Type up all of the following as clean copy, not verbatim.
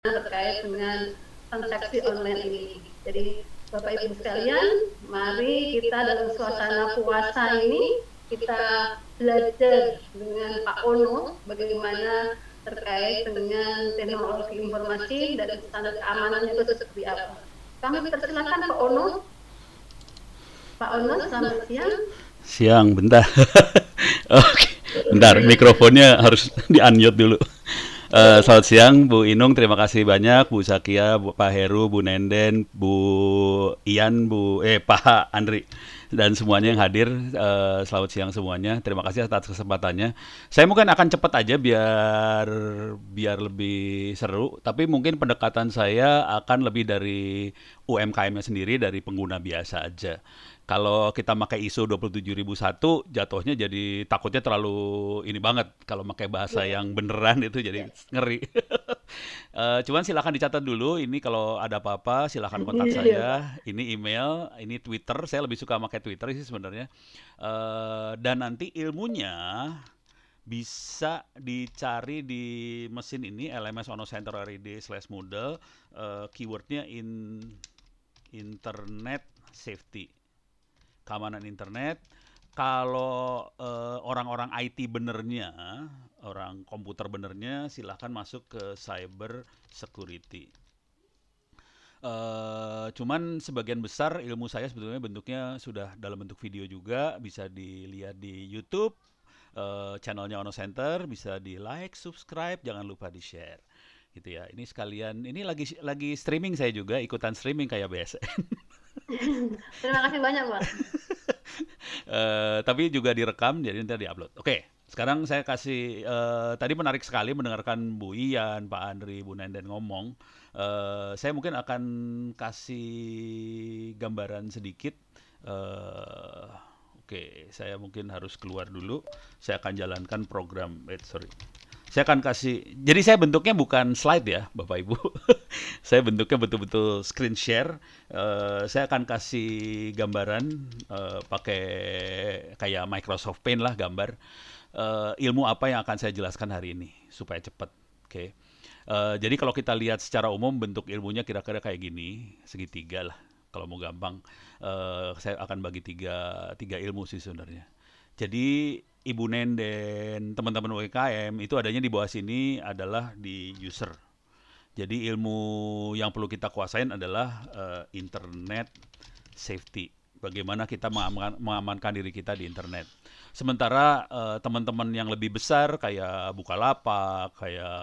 terkait dengan transaksi online ini. Jadi Bapak Ibu sekalian, mari kita dalam suasana puasa ini kita belajar dengan Pak Ono bagaimana terkait dengan teknologi informasi dan standar keamanannya itu seperti apa. Kami persilakan Pak Ono. Pak Ono, selamat siang. Siang, bentar. Oke, bentar, mikrofonnya harus di-unmute dulu. Selamat siang, Bu Inung. Terima kasih banyak, Bu Zakia, Pak Heru, Bu Nenden, Bu Ian, Pak Andri, dan semuanya yang hadir. Selamat siang semuanya. Terima kasih atas kesempatannya. Saya mungkin akan cepat aja biar lebih seru. Tapi mungkin pendekatan saya akan lebih dari UMKM-nya sendiri, dari pengguna biasa aja. Kalau kita pakai ISO 27001 jatuhnya jadi takutnya terlalu ini banget kalau pakai bahasa yang beneran itu jadi ngeri. Cuman silakan dicatat dulu ini kalau ada apa-apa silakan kontak saya. Ini email, ini Twitter. Saya lebih suka pakai Twitter sih sebenarnya. Dan nanti ilmunya bisa dicari di mesin ini LMS Ono Center RID/Moodle. Keywordnya internet safety, keamanan internet. Kalau orang-orang IT benernya, orang komputer benernya, silahkan masuk ke cyber security. Cuman sebagian besar ilmu saya sebetulnya bentuknya sudah dalam bentuk video juga, bisa dilihat di YouTube, channelnya Ono Center, bisa di like, subscribe, jangan lupa di share. Gitu ya. Ini sekalian, ini lagi streaming saya juga, ikutan streaming kayak BSN. Terima kasih banyak, Pak. Tapi juga direkam jadi nanti diupload. Oke, sekarang saya kasih tadi menarik sekali mendengarkan Bu Ian, Pak Andri, Bu Nenden ngomong. Saya mungkin akan kasih gambaran sedikit. Oke, saya mungkin harus keluar dulu. Saya akan jalankan program. Saya akan kasih. Jadi saya bentuknya bukan slide ya, Bapak Ibu. Saya bentuknya betul-betul screen share. Saya akan kasih gambaran pakai kayak Microsoft Paint lah gambar. Ilmu apa yang akan saya jelaskan hari ini supaya cepat. Oke. Jadi kalau kita lihat secara umum bentuk ilmunya kira-kira kayak gini, segitiga lah. Kalau mau gampang, saya akan bagi tiga ilmu sih sebenarnya. Jadi Ibu Nenden, teman-teman UMKM itu adanya di bawah sini adalah di user. Jadi ilmu yang perlu kita kuasain adalah internet safety. Bagaimana kita mengamankan diri kita di internet. Sementara teman-teman yang lebih besar kayak Bukalapak, kayak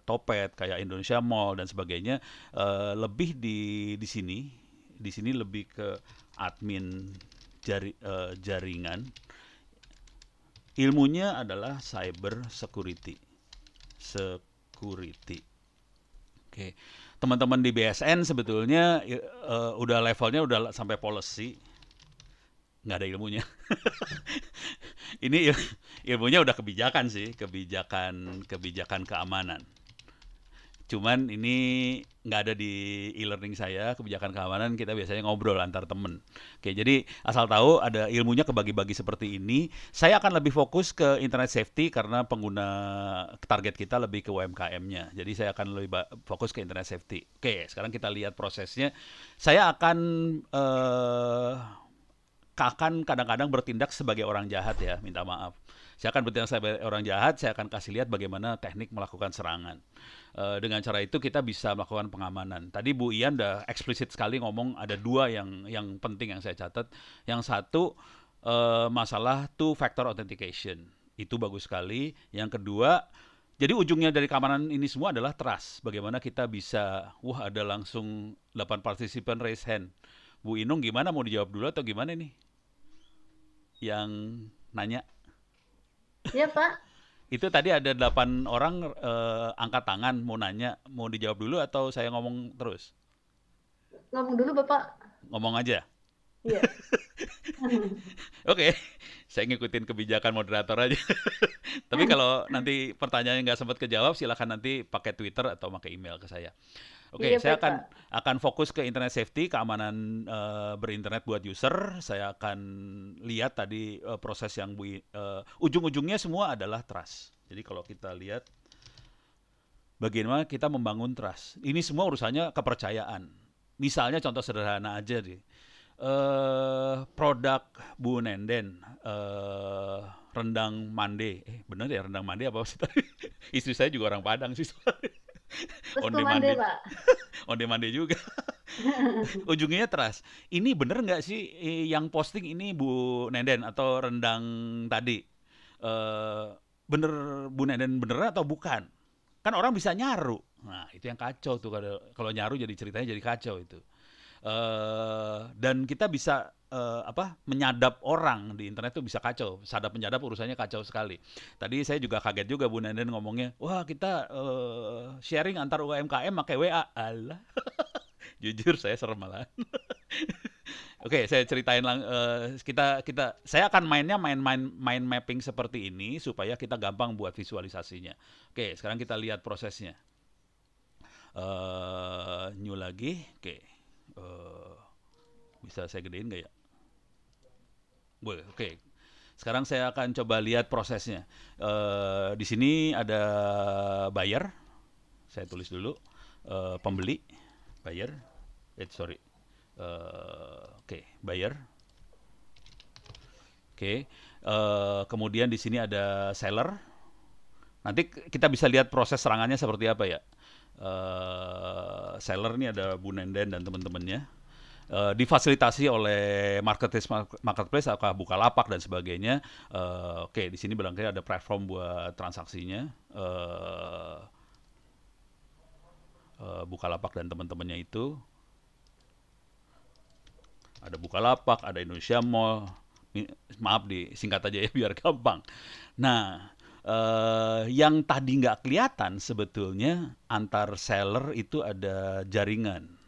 Topet, kayak Indonesia Mall dan sebagainya lebih di sini. Di sini lebih ke admin jaringan. Ilmunya adalah cyber security. Oke. Teman-teman di BSN sebetulnya udah levelnya udah sampai policy. Nggak ada ilmunya. Ini ilmunya udah kebijakan sih, kebijakan keamanan. Cuman ini nggak ada di e-learning saya, kebijakan keamanan kita biasanya ngobrol antar temen. Oke, jadi asal tahu ada ilmunya kebagi-bagi seperti ini. Saya akan lebih fokus ke internet safety karena pengguna target kita lebih ke UMKM-nya. Jadi saya akan lebih fokus ke internet safety. Oke, sekarang kita lihat prosesnya. Saya akan kadang-kadang bertindak sebagai orang jahat ya, minta maaf. Saya akan bertindak sebagai orang jahat, saya akan kasih lihat bagaimana teknik melakukan serangan. Dengan cara itu kita bisa melakukan pengamanan. Tadi Bu Ian udah eksplisit sekali ngomong ada dua yang penting yang saya catat. Yang satu masalah two factor authentication. Itu bagus sekali. Yang kedua, jadi ujungnya dari keamanan ini semua adalah trust. Bagaimana kita bisa, ada langsung 8 partisipan raise hand. Bu Inung gimana, mau dijawab dulu atau gimana nih? Yang nanya. Iya, Pak. Itu tadi ada 8 orang angkat tangan mau nanya, mau dijawab dulu atau saya ngomong terus? Ngomong dulu, Bapak. Ngomong aja? Iya. Oke, saya ngikutin kebijakan moderator aja. Tapi kalau nanti pertanyaannya nggak sempat kejawab, silakan nanti pakai Twitter atau pakai email ke saya. Oke, Iya, saya baik, akan fokus ke internet safety, keamanan berinternet buat user. Saya akan lihat tadi proses yang ujung-ujungnya semua adalah trust. Jadi kalau kita lihat bagaimana kita membangun trust. Ini semua urusannya kepercayaan. Misalnya contoh sederhana aja deh. Produk Bu Nenden, rendang mande. Bener ya rendang mande apa sih tadi? Istri saya juga orang Padang sih. Restu Onde mande, mande, Pak. onde mande juga. Ujungnya trust. Ini bener nggak sih yang posting ini Bu Nenden atau rendang tadi? Eh, Bener Bu Nenden bener atau bukan? Kan orang bisa nyaru. Nah, itu yang kacau tuh kalau nyaru jadi ceritanya jadi kacau itu. Dan kita bisa menyadap orang di internet tuh bisa kacau. Sadap menyadap urusannya kacau sekali. Tadi saya juga kaget juga Bu Nenden ngomongnya, wah kita sharing antar UMKM pakai WA. Alah, jujur saya serem malah. Oke, saya ceritain saya akan main mapping seperti ini supaya kita gampang buat visualisasinya. Oke, sekarang kita lihat prosesnya. New lagi, oke. Bisa saya gedein nggak ya? Boleh, oke. Sekarang saya akan coba lihat prosesnya. Di sini ada buyer, saya tulis dulu. Pembeli, buyer. Sorry. Buyer. Kemudian di sini ada seller. Nanti kita bisa lihat proses serangannya seperti apa ya. Seller ini ada Bu Nenden dan teman-temannya. Difasilitasi oleh marketplace atau Bukalapak dan sebagainya. Di sini barangkali ada platform buat transaksinya. Bukalapak dan teman-temannya itu. Ada Bukalapak, ada Indonesia Mall. Maaf disingkat aja ya biar gampang. Nah, yang tadi nggak kelihatan sebetulnya antar seller itu ada jaringan.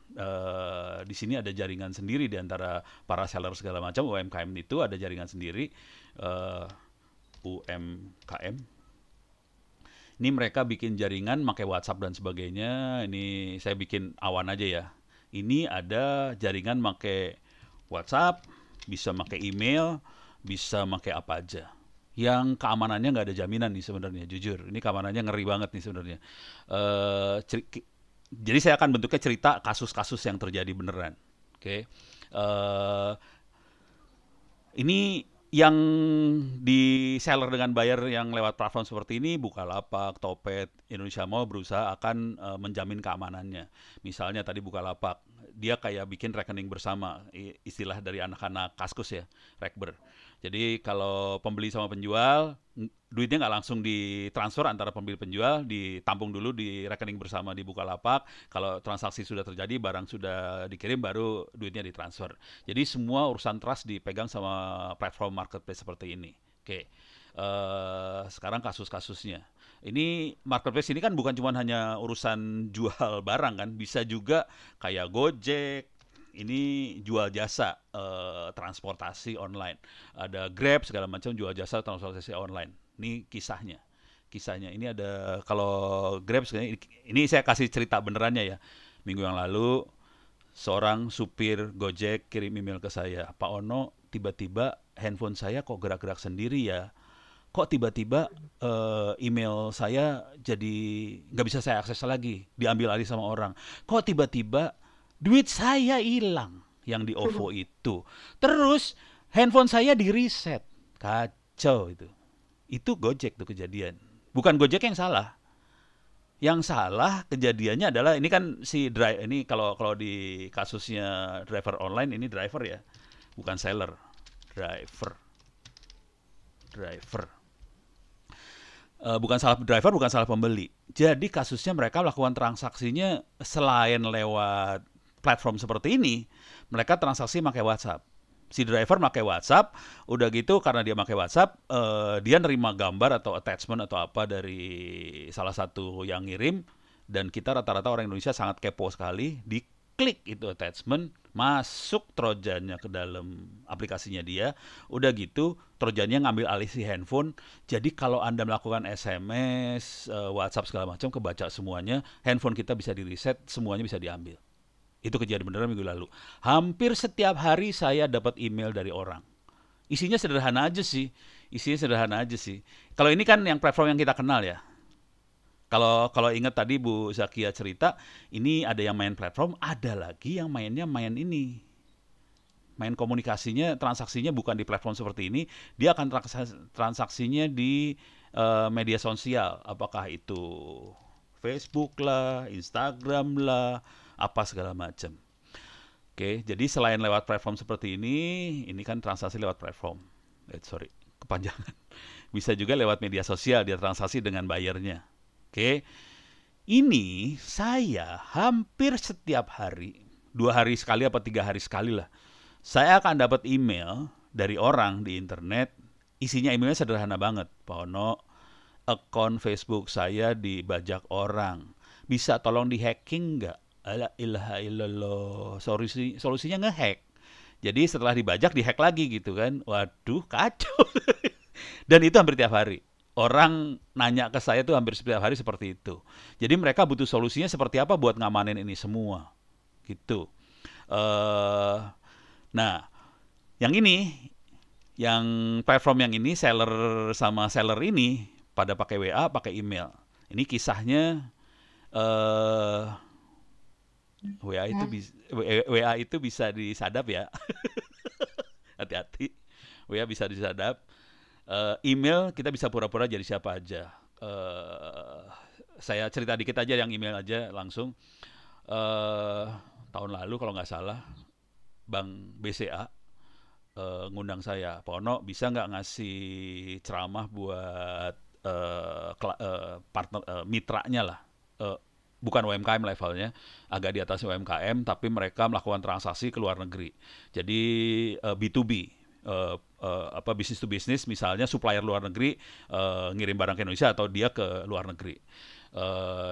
Di sini ada jaringan sendiri di antara para seller segala macam. UMKM itu ada jaringan sendiri. UMKM. Ini mereka bikin jaringan pakai WhatsApp dan sebagainya. Ini saya bikin awan aja ya. Ini ada jaringan pakai WhatsApp, bisa pakai email, bisa pakai apa aja. Yang keamanannya nggak ada jaminan nih sebenarnya, jujur. Ini keamanannya ngeri banget nih sebenarnya. Jadi saya akan bentuknya cerita kasus-kasus yang terjadi beneran. Oke. Ini yang di seller dengan buyer yang lewat platform seperti ini, Bukalapak, Topet, Indonesia Mall berusaha akan menjamin keamanannya. Misalnya tadi Bukalapak, dia kayak bikin rekening bersama, istilah dari anak-anak Kaskus ya, Rekber. Jadi kalau pembeli sama penjual, duitnya nggak langsung ditransfer antara pembeli penjual, ditampung dulu di rekening bersama di Bukalapak. Kalau transaksi sudah terjadi, barang sudah dikirim, baru duitnya ditransfer. Jadi semua urusan trust dipegang sama platform marketplace seperti ini. Oke, sekarang kasus-kasusnya. Ini marketplace ini kan bukan cuma hanya urusan jual barang kan, bisa juga kayak Gojek. Ini jual jasa transportasi online. Ada Grab segala macam jual jasa transportasi online. Ini kisahnya. Ini ada kalau Grab ini saya kasih cerita benerannya ya. Minggu yang lalu seorang supir Gojek kirim email ke saya, Pak Ono, tiba-tiba handphone saya kok gerak-gerak sendiri ya. Kok tiba-tiba email saya jadi nggak bisa saya akses lagi, diambil alih sama orang. Kok tiba-tiba duit saya hilang yang di OVO itu. Terus handphone saya di reset. Kacau itu. Itu Gojek tuh kejadian. Bukan Gojek yang salah. Yang salah kejadiannya adalah ini kan ini kalau di kasusnya driver online ini driver ya, bukan seller. Driver. Bukan salah driver, bukan salah pembeli. Jadi kasusnya mereka melakukan transaksinya selain lewat platform seperti ini, mereka transaksi pakai WhatsApp. Si driver pakai WhatsApp, udah gitu karena dia pakai WhatsApp, dia nerima gambar atau attachment atau apa dari salah satu yang ngirim, dan kita rata-rata orang Indonesia sangat kepo sekali, diklik itu attachment, masuk trojannya ke dalam aplikasinya dia, udah gitu trojannya ngambil alih si handphone. Jadi kalau Anda melakukan SMS, WhatsApp segala macam, kebaca semuanya, handphone kita bisa di reset, semuanya bisa diambil. Itu kejadian beneran minggu lalu. Hampir setiap hari saya dapat email dari orang. Isinya sederhana aja sih. Kalau ini kan yang platform yang kita kenal ya. Kalau kalau ingat tadi Bu Zakia cerita, ini ada yang main platform, ada lagi yang mainnya main ini. Main komunikasinya, transaksinya bukan di platform seperti ini, dia akan transaksinya di media sosial, apakah itu Facebook lah, Instagram lah, apa segala macam. Oke, jadi selain lewat platform seperti ini kan transaksi lewat platform. Sorry, kepanjangan. Bisa juga lewat media sosial, dia transaksi dengan bayarnya. Oke, ini saya hampir setiap hari, 2 hari sekali apa 3 hari sekali lah, saya akan dapat email dari orang di internet. Isinya emailnya sederhana banget. Pak Ono, akun Facebook saya dibajak orang. Bisa tolong di hacking nggak? Ala ilaha illallah. Solusinya ngehack. Jadi setelah dibajak dihack lagi gitu kan. Waduh, kacau. Dan itu hampir tiap hari. Orang nanya ke saya tuh hampir setiap hari seperti itu. Jadi mereka butuh solusinya seperti apa buat ngamanin ini semua. Gitu. Nah, yang ini, yang platform yang ini, seller sama seller ini pada pakai WA, pakai email. Ini kisahnya WA itu bisa disadap ya. Hati-hati. WA bisa disadap. Email kita bisa pura-pura jadi siapa aja. Saya cerita dikit aja yang email aja langsung. Tahun lalu kalau nggak salah, Bank BCA ngundang saya, Pono bisa nggak ngasih ceramah buat partner mitranya lah, bukan UMKM levelnya, agak di atas UMKM, tapi mereka melakukan transaksi ke luar negeri. Jadi B2B, bisnis to bisnis, misalnya supplier luar negeri ngirim barang ke Indonesia atau dia ke luar negeri.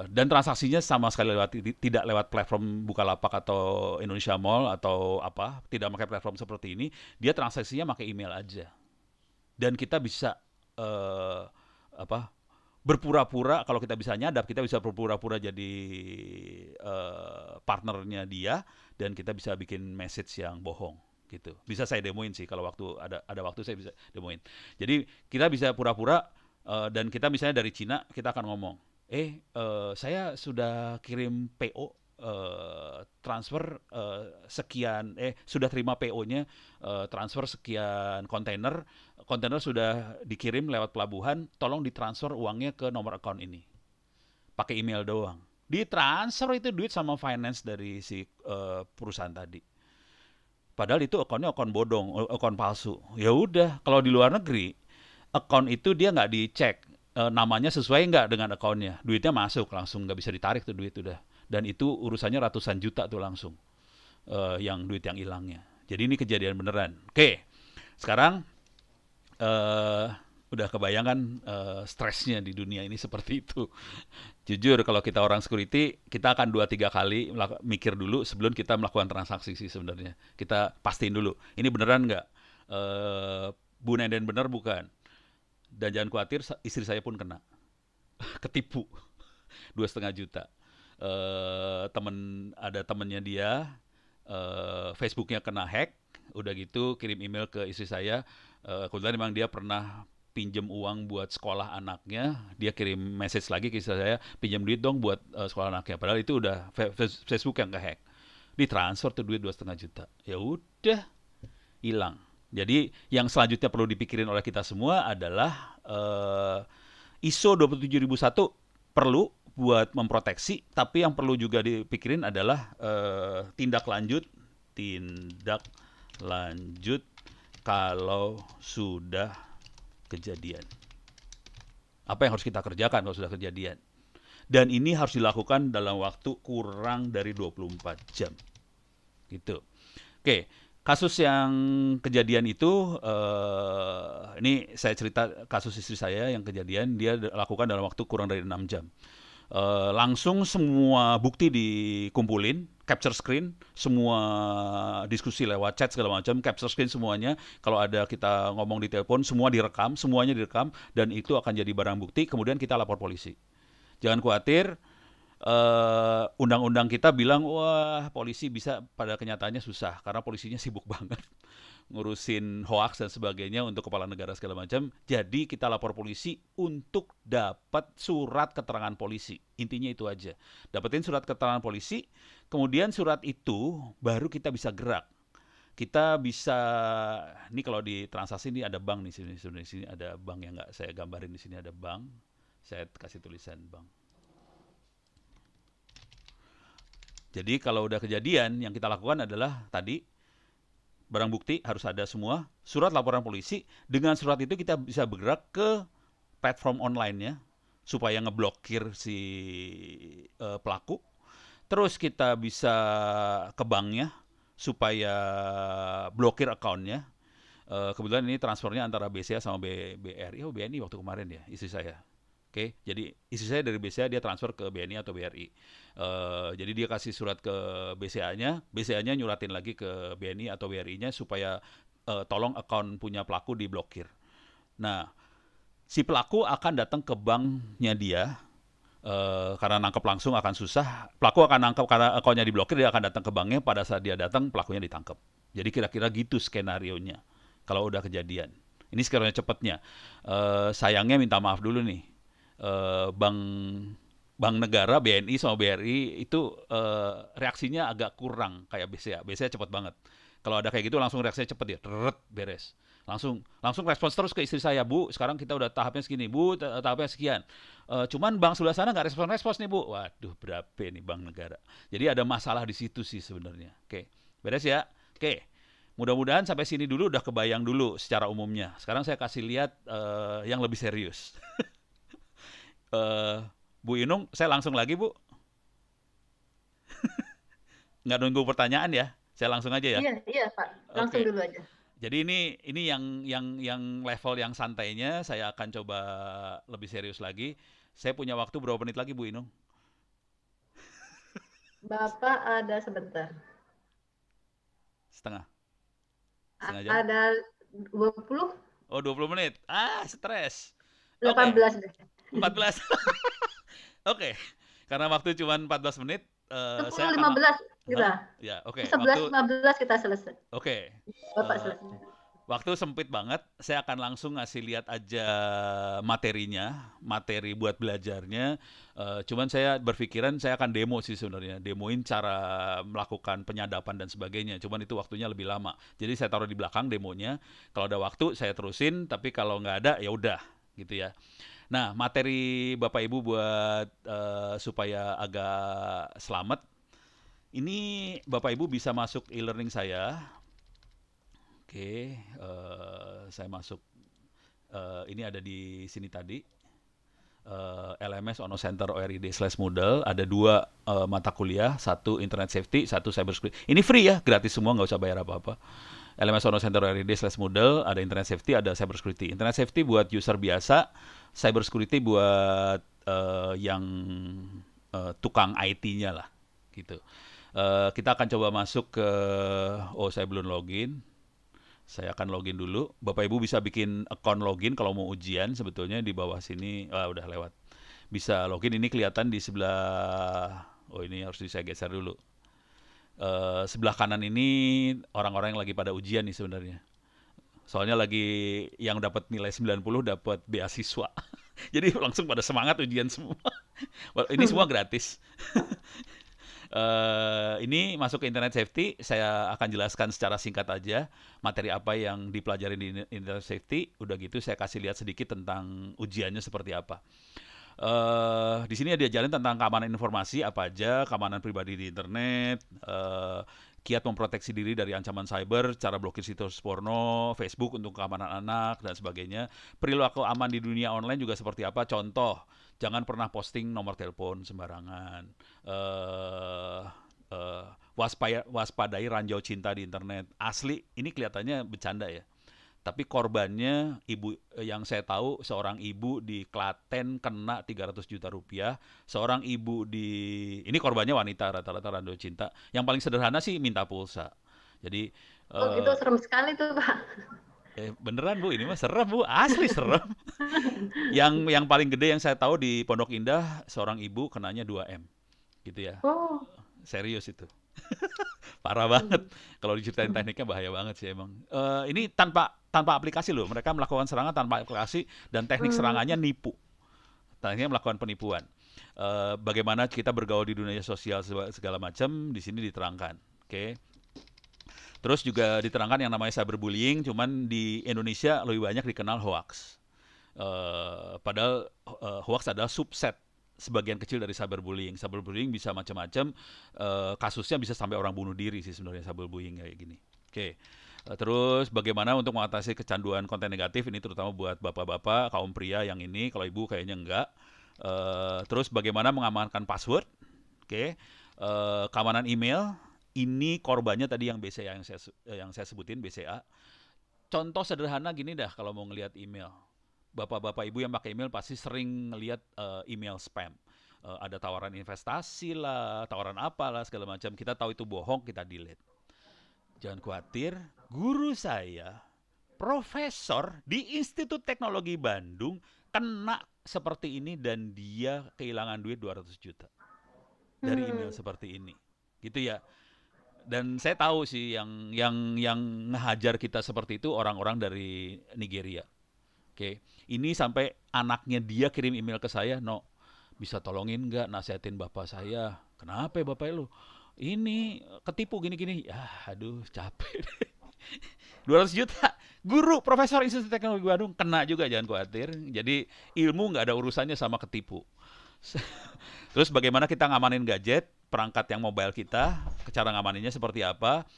Dan transaksinya sama sekali tidak lewat platform Bukalapak atau Indonesia Mall atau apa, tidak pakai platform seperti ini, dia transaksinya pakai email aja. Dan kita bisa berpura-pura, kalau kita bisa nyadap, kita bisa berpura-pura jadi partnernya dia, dan kita bisa bikin message yang bohong gitu. Bisa saya demoin sih, kalau waktu ada waktu saya bisa demoin. Jadi kita bisa pura-pura, dan kita misalnya dari Cina, kita akan ngomong, saya sudah kirim PO, transfer sekian, sudah terima PO-nya, transfer sekian kontainer sudah dikirim lewat pelabuhan, tolong ditransfer uangnya ke nomor account ini. Pakai email doang. Ditransfer itu duit sama finance dari si perusahaan tadi. Padahal itu akunnya akun bodong, akun palsu. Ya udah, kalau di luar negeri, akun itu dia nggak dicek namanya sesuai nggak dengan akunnya, duitnya masuk langsung, nggak bisa ditarik tuh duit udah. Dan itu urusannya ratusan juta tuh langsung, yang duit yang hilangnya. Jadi ini kejadian beneran. Oke, sekarang udah kebayangan stresnya di dunia ini seperti itu. Jujur kalau kita orang security, kita akan 2-3 kali mikir dulu sebelum kita melakukan transaksi sih sebenarnya. Kita pastiin dulu, ini beneran nggak? Bu Nenden bener bukan? Dan jangan khawatir, istri saya pun kena. Ketipu. 2,5 juta. Ada temennya dia, Facebooknya kena hack, udah gitu kirim email ke istri saya. Kebetulan memang dia pernah pinjam uang buat sekolah anaknya, dia kirim message lagi ke istri saya, pinjam duit dong buat sekolah anaknya. Padahal itu udah Facebook yang kehack. Ditransfer tuh duit 2,5 juta. Ya udah, hilang. Jadi yang selanjutnya perlu dipikirin oleh kita semua adalah ISO 27001 perlu buat memproteksi, tapi yang perlu juga dipikirin adalah tindak lanjut kalau sudah kejadian. Apa yang harus kita kerjakan kalau sudah kejadian? Dan ini harus dilakukan dalam waktu kurang dari 24 jam. Gitu. Oke. Kasus yang kejadian itu, ini saya cerita kasus istri saya yang kejadian, dia lakukan dalam waktu kurang dari 6 jam. Langsung semua bukti dikumpulin, capture screen, semua diskusi lewat chat segala macam, capture screen semuanya. Kalau ada kita ngomong di telepon, semua direkam, semuanya direkam, dan itu akan jadi barang bukti, kemudian kita lapor polisi. Jangan khawatir, undang-undang kita bilang, wah polisi bisa, pada kenyataannya susah, karena polisinya sibuk banget ngurusin hoax dan sebagainya untuk kepala negara segala macam. Jadi kita lapor polisi untuk dapat surat keterangan polisi. Intinya itu aja. Dapetin surat keterangan polisi, kemudian surat itu baru kita bisa gerak. Kita bisa, ini kalau di transaksi ini ada bank nih sini ada bank yang nggak saya gambarin, di sini ada bank. Saya kasih tulisan bank. Jadi kalau udah kejadian, yang kita lakukan adalah tadi barang bukti harus ada semua, surat laporan polisi. Dengan surat itu kita bisa bergerak ke platform online-nya supaya ngeblokir si pelaku. Terus kita bisa ke banknya supaya blokir account-nya. Kebetulan ini transfernya antara BCA sama BRI, BNI waktu kemarin ya, istri saya. Oke, jadi istri saya dari BCA dia transfer ke BNI atau BRI. Jadi dia kasih surat ke BCA-nya, BCA-nya nyuratin lagi ke BNI atau BRI-nya supaya tolong account punya pelaku diblokir. Nah, si pelaku akan datang ke banknya dia, karena nangkep langsung akan susah. Pelaku akan nangkep karena akunnya diblokir, dia akan datang ke banknya. Pada saat dia datang, pelakunya ditangkap. Jadi kira-kira gitu skenarionya kalau udah kejadian. Ini skenario cepatnya. Sayangnya minta maaf dulu nih. Bank negara, BNI sama BRI itu reaksinya agak kurang kayak BCA. BCA cepat banget. Kalau ada kayak gitu langsung reaksinya cepet ya, beres. Langsung respons terus ke istri saya, Bu, sekarang kita udah tahapnya segini, Bu, tahapnya sekian. Cuman bank sebelah sana nggak respons nih, Bu. Waduh, berapa nih bank negara. Jadi ada masalah di situ sih sebenarnya. Oke, beres ya. Oke, mudah-mudahan sampai sini dulu udah kebayang dulu secara umumnya. Sekarang saya kasih lihat yang lebih serius. Bu Inung, saya langsung lagi, Bu. Nggak nunggu pertanyaan ya, saya langsung aja ya. Iya Pak, langsung dulu aja. Jadi ini yang level yang santainya, saya akan coba lebih serius lagi. Saya punya waktu berapa menit lagi, Bu Inung? Bapak ada sebentar. Setengah jam? Ada 20. Oh, 20 menit. Stres. 18 deh. 14. Oke. Karena waktu cuma 14 menit, 10, saya 15 kita. Ya, oke. 11-15 kita selesai. Oke. Bapak selesai. Waktu sempit banget, saya akan langsung ngasih lihat aja materinya, materi buat belajarnya. Cuman saya berpikiran saya akan demo sih sebenarnya, demoin cara melakukan penyadapan dan sebagainya. Cuman itu waktunya lebih lama. Jadi saya taruh di belakang demonya. Kalau ada waktu saya terusin, tapi kalau nggak ada ya udah gitu ya. Nah, materi Bapak Ibu buat supaya agak selamat. Ini Bapak Ibu bisa masuk e-learning saya. Oke, saya masuk. Ini ada di sini tadi. LMS Ono Center ORID/Moodle. Ada 2 mata kuliah, 1 Internet Safety, 1 Cyber Security. Ini free ya, gratis semua, nggak usah bayar apa-apa. LMS Ono Center ORID/Moodle, ada Internet Safety, ada Cyber Security. Internet Safety buat user biasa, Cyber Security buat yang tukang IT-nya lah, gitu. Kita akan coba masuk ke, saya belum login. Saya akan login dulu. Bapak Ibu bisa bikin account login kalau mau ujian sebetulnya di bawah sini. Udah lewat. Bisa login, ini kelihatan di sebelah. Ini harus saya geser dulu. Sebelah kanan ini orang-orang yang lagi pada ujian nih sebenarnya. Soalnya lagi yang dapat nilai 90 dapat beasiswa. Jadi langsung pada semangat ujian semua. Ini semua gratis. Ini masuk ke Internet Safety, saya akan jelaskan secara singkat aja materi apa yang dipelajari di Internet Safety. Udah gitu saya kasih lihat sedikit tentang ujiannya seperti apa. Di sini diajarin tentang keamanan informasi apa aja, keamanan pribadi di internet, kiat memproteksi diri dari ancaman cyber, cara blokir situs porno, Facebook untuk keamanan anak dan sebagainya. Perilaku aman di dunia online juga seperti apa? Contoh, jangan pernah posting nomor telepon sembarangan. Waspadai ranjau cinta di internet. Asli, ini kelihatannya bercanda ya. Tapi korbannya ibu yang saya tahu, seorang ibu di Klaten kena 300 juta rupiah. Seorang ibu ini korbannya wanita, rata-rata ranjau cinta. Yang paling sederhana sih minta pulsa. Jadi itu serem sekali tuh, Pak. Beneran Bu, ini mah serem Bu, asli serem. Yang paling gede yang saya tahu di Pondok Indah, seorang ibu kenanya 2M. Gitu ya. Oh. Serius itu. Parah banget. Kalau diceritain tekniknya bahaya banget sih emang. Ini tanpa tanpa aplikasi loh. Mereka melakukan serangan tanpa aplikasi dan teknik serangannya nipu. Tekniknya melakukan penipuan. Bagaimana kita bergaul di dunia sosial segala macam di sini diterangkan. Oke. Terus juga diterangkan yang namanya cyberbullying, cuman di Indonesia lebih banyak dikenal hoax. Padahal hoax adalah subset sebagian kecil dari cyberbullying. Cyberbullying bisa macam-macam, kasusnya bisa sampai orang bunuh diri sih sebenarnya cyberbullying kayak gini. Oke. Terus bagaimana untuk mengatasi kecanduan konten negatif ini terutama buat bapak-bapak, kaum pria yang ini, kalau ibu kayaknya enggak. Terus bagaimana mengamankan password? Oke. Keamanan email, ini korbannya tadi yang BCA yang saya sebutin BCA. Contoh sederhana gini dah kalau mau ngelihat email. Bapak-bapak ibu yang pakai email pasti sering ngelihat email spam. Ada tawaran investasi lah, tawaran apalah segala macam. Kita tahu itu bohong, kita delete. Jangan khawatir, guru saya, profesor di Institut Teknologi Bandung, kena seperti ini dan dia kehilangan duit 200 juta dari email seperti ini. Gitu ya. Dan saya tahu sih yang ngehajar kita seperti itu orang-orang dari Nigeria. Oke, ini sampai anaknya dia kirim email ke saya, no, bisa tolongin nggak nasihatin bapak saya. Kenapa ya bapak lu? Ini ketipu gini-gini. Ya, aduh capek. 200 juta. Guru, profesor Institut Teknologi Bandung kena juga, jangan khawatir. Jadi ilmu nggak ada urusannya sama ketipu. Terus bagaimana kita ngamanin gadget, perangkat yang mobile kita, cara ngamaninnya seperti apa?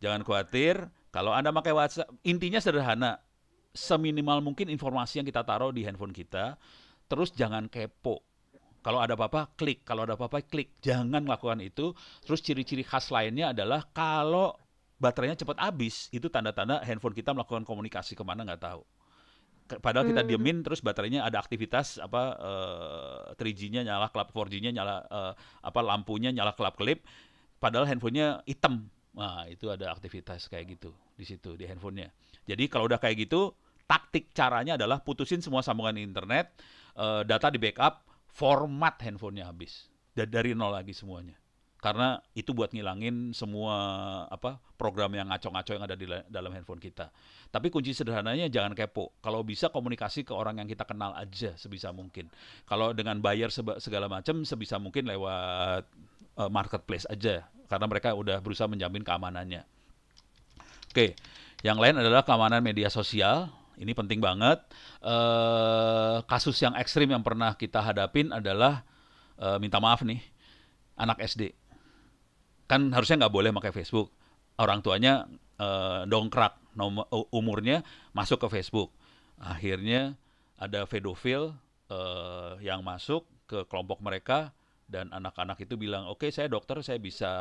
Jangan khawatir, kalau Anda pakai WhatsApp, intinya sederhana. Seminimal mungkin informasi yang kita taruh di handphone kita, terus jangan kepo. Kalau ada apa-apa, klik. Kalau ada apa-apa, klik. Jangan melakukan itu. Terus ciri-ciri khas lainnya adalah kalau baterainya cepat habis, itu tanda-tanda handphone kita melakukan komunikasi kemana nggak tahu. Padahal kita diemin terus baterainya ada aktivitas apa 3G-nya nyala, kelap 4G-nya nyala, apa lampunya nyala kelap-kelip, padahal handphonenya hitam. Nah, itu ada aktivitas kayak gitu di situ di handphonenya. Jadi kalau udah kayak gitu, taktik caranya adalah putusin semua sambungan internet, data di backup, format handphonenya habis. Dari nol lagi semuanya. Karena itu buat ngilangin semua apa program yang ngaco-ngaco yang ada di dalam handphone kita. Tapi kunci sederhananya jangan kepo. Kalau bisa komunikasi ke orang yang kita kenal aja sebisa mungkin. Kalau dengan bayar segala macam sebisa mungkin lewat marketplace aja. Karena mereka udah berusaha menjamin keamanannya. Oke, yang lain adalah keamanan media sosial. Ini penting banget. Kasus yang ekstrim yang pernah kita hadapin adalah minta maaf nih, anak SD. Kan harusnya nggak boleh pakai Facebook. Orang tuanya dongkrak umurnya masuk ke Facebook. Akhirnya ada pedofil yang masuk ke kelompok mereka dan anak-anak itu bilang, oke saya dokter, saya bisa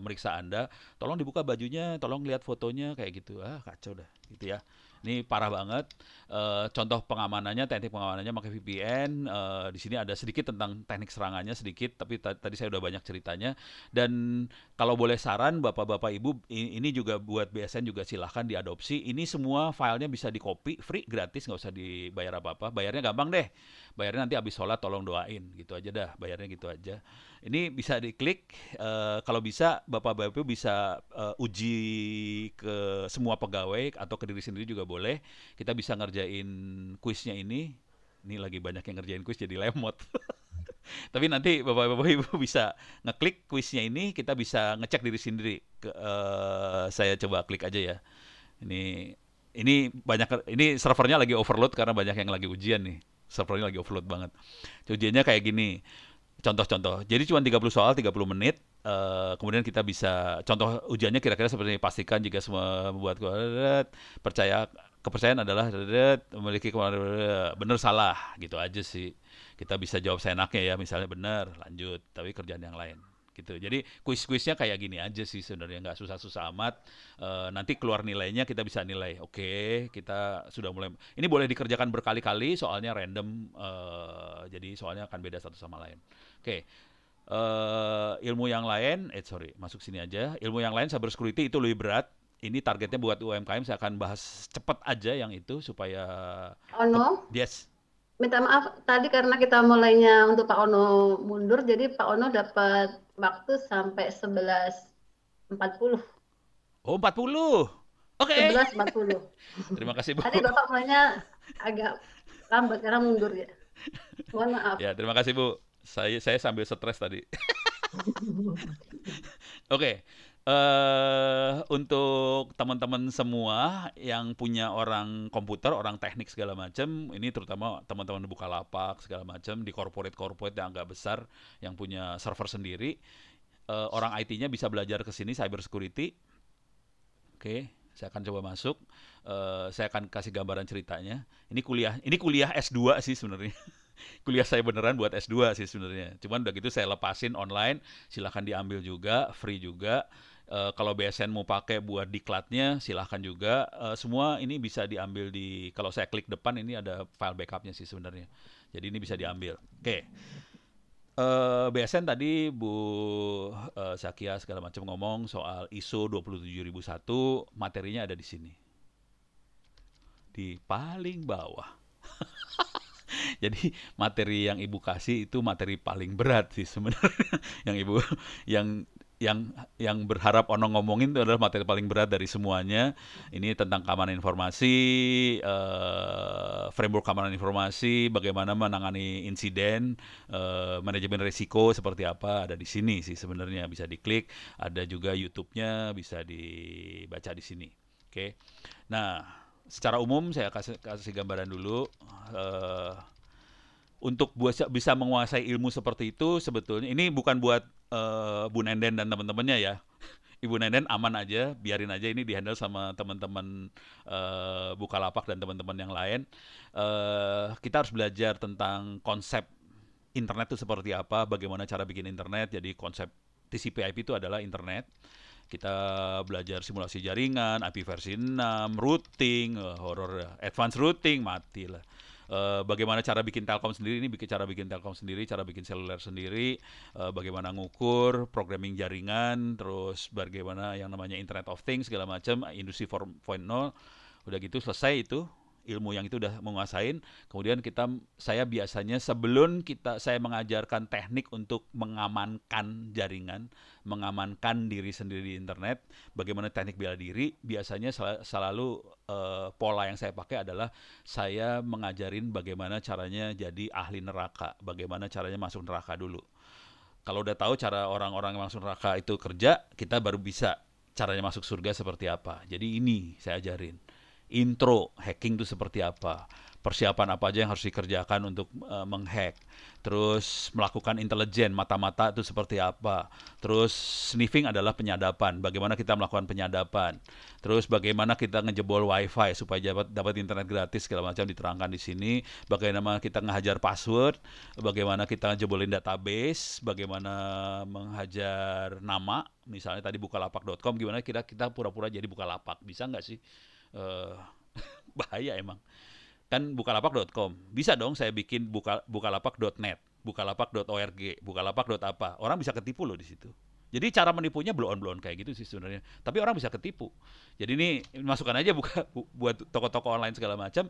meriksa Anda, tolong dibuka bajunya, tolong lihat fotonya, kayak gitu. Kacau dah, gitu ya. Ini parah banget. Contoh pengamanannya, teknik pengamanannya pakai VPN. Di sini ada sedikit tentang teknik serangannya sedikit, tapi tadi saya udah banyak ceritanya. Dan kalau boleh saran, bapak-bapak ibu, ini juga buat BSN juga silahkan diadopsi. Ini semua filenya bisa di copy, free, gratis, nggak usah dibayar apa-apa. Bayarnya gampang deh. Bayarnya nanti habis sholat tolong doain, gitu aja dah. Bayarnya gitu aja. Ini bisa diklik. Kalau bisa, bapak-bapak ibu bisa uji ke semua pegawai atau ke diri sendiri juga boleh. Kita bisa ngerjain kuisnya ini. Ini lagi banyak yang ngerjain kuis jadi lemot. Tapi nanti bapak-bapak ibu bisa ngeklik kuisnya ini, kita bisa ngecek diri sendiri. Saya coba klik aja ya. Ini banyak, ini servernya lagi overload karena banyak yang lagi ujian nih. Servernya lagi overload banget. Ujiannya kayak gini. Contoh-contoh. Jadi cuma 30 soal, 30 menit. Kemudian kita bisa contoh ujiannya kira-kira seperti ini. Pastikan jika semua membuat kepercayaan adalah memiliki benar salah gitu aja sih. Kita bisa jawab seenaknya ya, misalnya benar, lanjut, tapi kerjaan yang lain gitu. Jadi kuis-kuisnya kayak gini aja sih sebenarnya, nggak susah-susah amat. Nanti keluar nilainya kita bisa nilai. Oke, kita sudah mulai. Ini boleh dikerjakan berkali-kali, soalnya random. Jadi soalnya akan beda satu sama lain. Oke. Ilmu yang lain, masuk sini aja. Ilmu yang lain cyber security itu lebih berat. Ini targetnya buat UMKM, saya akan bahas cepat aja yang itu supaya. Ono, Yes. minta maaf tadi karena kita mulainya untuk Pak Ono mundur, jadi Pak Ono dapat waktu sampai 11.40. Oh, 40. Oke. 11.40. Terima kasih, Bu. Tadi Bapak mulainya agak lambat karena mundur ya. Mohon maaf. Ya, terima kasih, Bu. Saya sambil stres tadi. Oke. Untuk teman-teman semua yang punya orang komputer, orang teknik segala macam, ini terutama teman-teman di Bukalapak segala macam, di corporate-corporate yang agak besar, yang punya server sendiri, orang IT-nya bisa belajar ke sini cyber security. Oke, saya akan coba masuk. Saya akan kasih gambaran ceritanya. Ini kuliah S2 sih sebenarnya. Kuliah saya beneran buat S2 sih sebenarnya. Cuman udah gitu saya lepasin online, silahkan diambil juga, free juga. Kalau BSN mau pakai buat diklatnya, silahkan juga. Semua ini bisa diambil kalau saya klik depan ini ada file backupnya sih sebenarnya. Jadi ini bisa diambil. Oke. BSN tadi Bu Zakia segala macam ngomong soal ISO 27001, materinya ada di sini. Di paling bawah. Jadi materi yang Ibu kasih itu materi paling berat sih sebenarnya. Yang Ibu yang yang berharap ono ngomongin itu adalah materi paling berat dari semuanya. Ini tentang keamanan informasi, framework keamanan informasi, bagaimana menangani insiden, manajemen risiko seperti apa, ada di sini sih sebenarnya, bisa diklik. Ada juga YouTube-nya, bisa dibaca di sini. Oke. Nah, secara umum saya kasih gambaran dulu. Untuk bisa menguasai ilmu seperti itu sebetulnya ini bukan buat Bu Nenden dan teman-temannya ya. Ibu Nenden aman aja, biarin aja ini dihandle sama teman-teman Bukalapak dan teman-teman yang lain. Kita harus belajar tentang konsep internet itu seperti apa, bagaimana cara bikin internet. Jadi konsep TCP/IP itu adalah internet. Kita belajar simulasi jaringan, IP versi 6, routing, horror, advanced routing, mati lah. Bagaimana cara bikin telkom sendiri, ini cara bikin telkom sendiri, cara bikin seluler sendiri, bagaimana ngukur, programming jaringan, terus bagaimana yang namanya Internet of Things, segala macam, industri 4.0, udah gitu selesai itu. Ilmu yang itu udah menguasain, kemudian saya biasanya sebelum saya mengajarkan teknik untuk mengamankan jaringan, mengamankan diri sendiri di internet, bagaimana teknik bela diri, biasanya selalu pola yang saya pakai adalah saya mengajarin bagaimana caranya jadi ahli neraka, bagaimana caranya masuk neraka dulu. Kalau udah tahu cara orang-orang yang masuk neraka itu kerja, kita baru bisa caranya masuk surga seperti apa. Jadi ini saya ajarin. Intro hacking itu seperti apa, persiapan apa aja yang harus dikerjakan untuk menghack, terus melakukan intelijen mata-mata itu seperti apa, terus sniffing adalah penyadapan, bagaimana kita melakukan penyadapan, terus bagaimana kita ngejebol wifi supaya dapat internet gratis segala macam diterangkan di sini, bagaimana kita ngehajar password, bagaimana kita ngejebolin database, bagaimana menghajar nama, misalnya tadi bukalapak.com, gimana kita pura-pura jadi Bukalapak, bisa nggak sih? Bahaya emang. Kan bukalapak.com. Bisa dong saya bikin bukalapak.net, bukalapak.org, bukalapak. Apa. Orang bisa ketipu loh di situ. Jadi cara menipunya blow on kayak gitu sih sebenarnya. Tapi orang bisa ketipu. Jadi ini masukkan aja buat toko-toko online segala macam.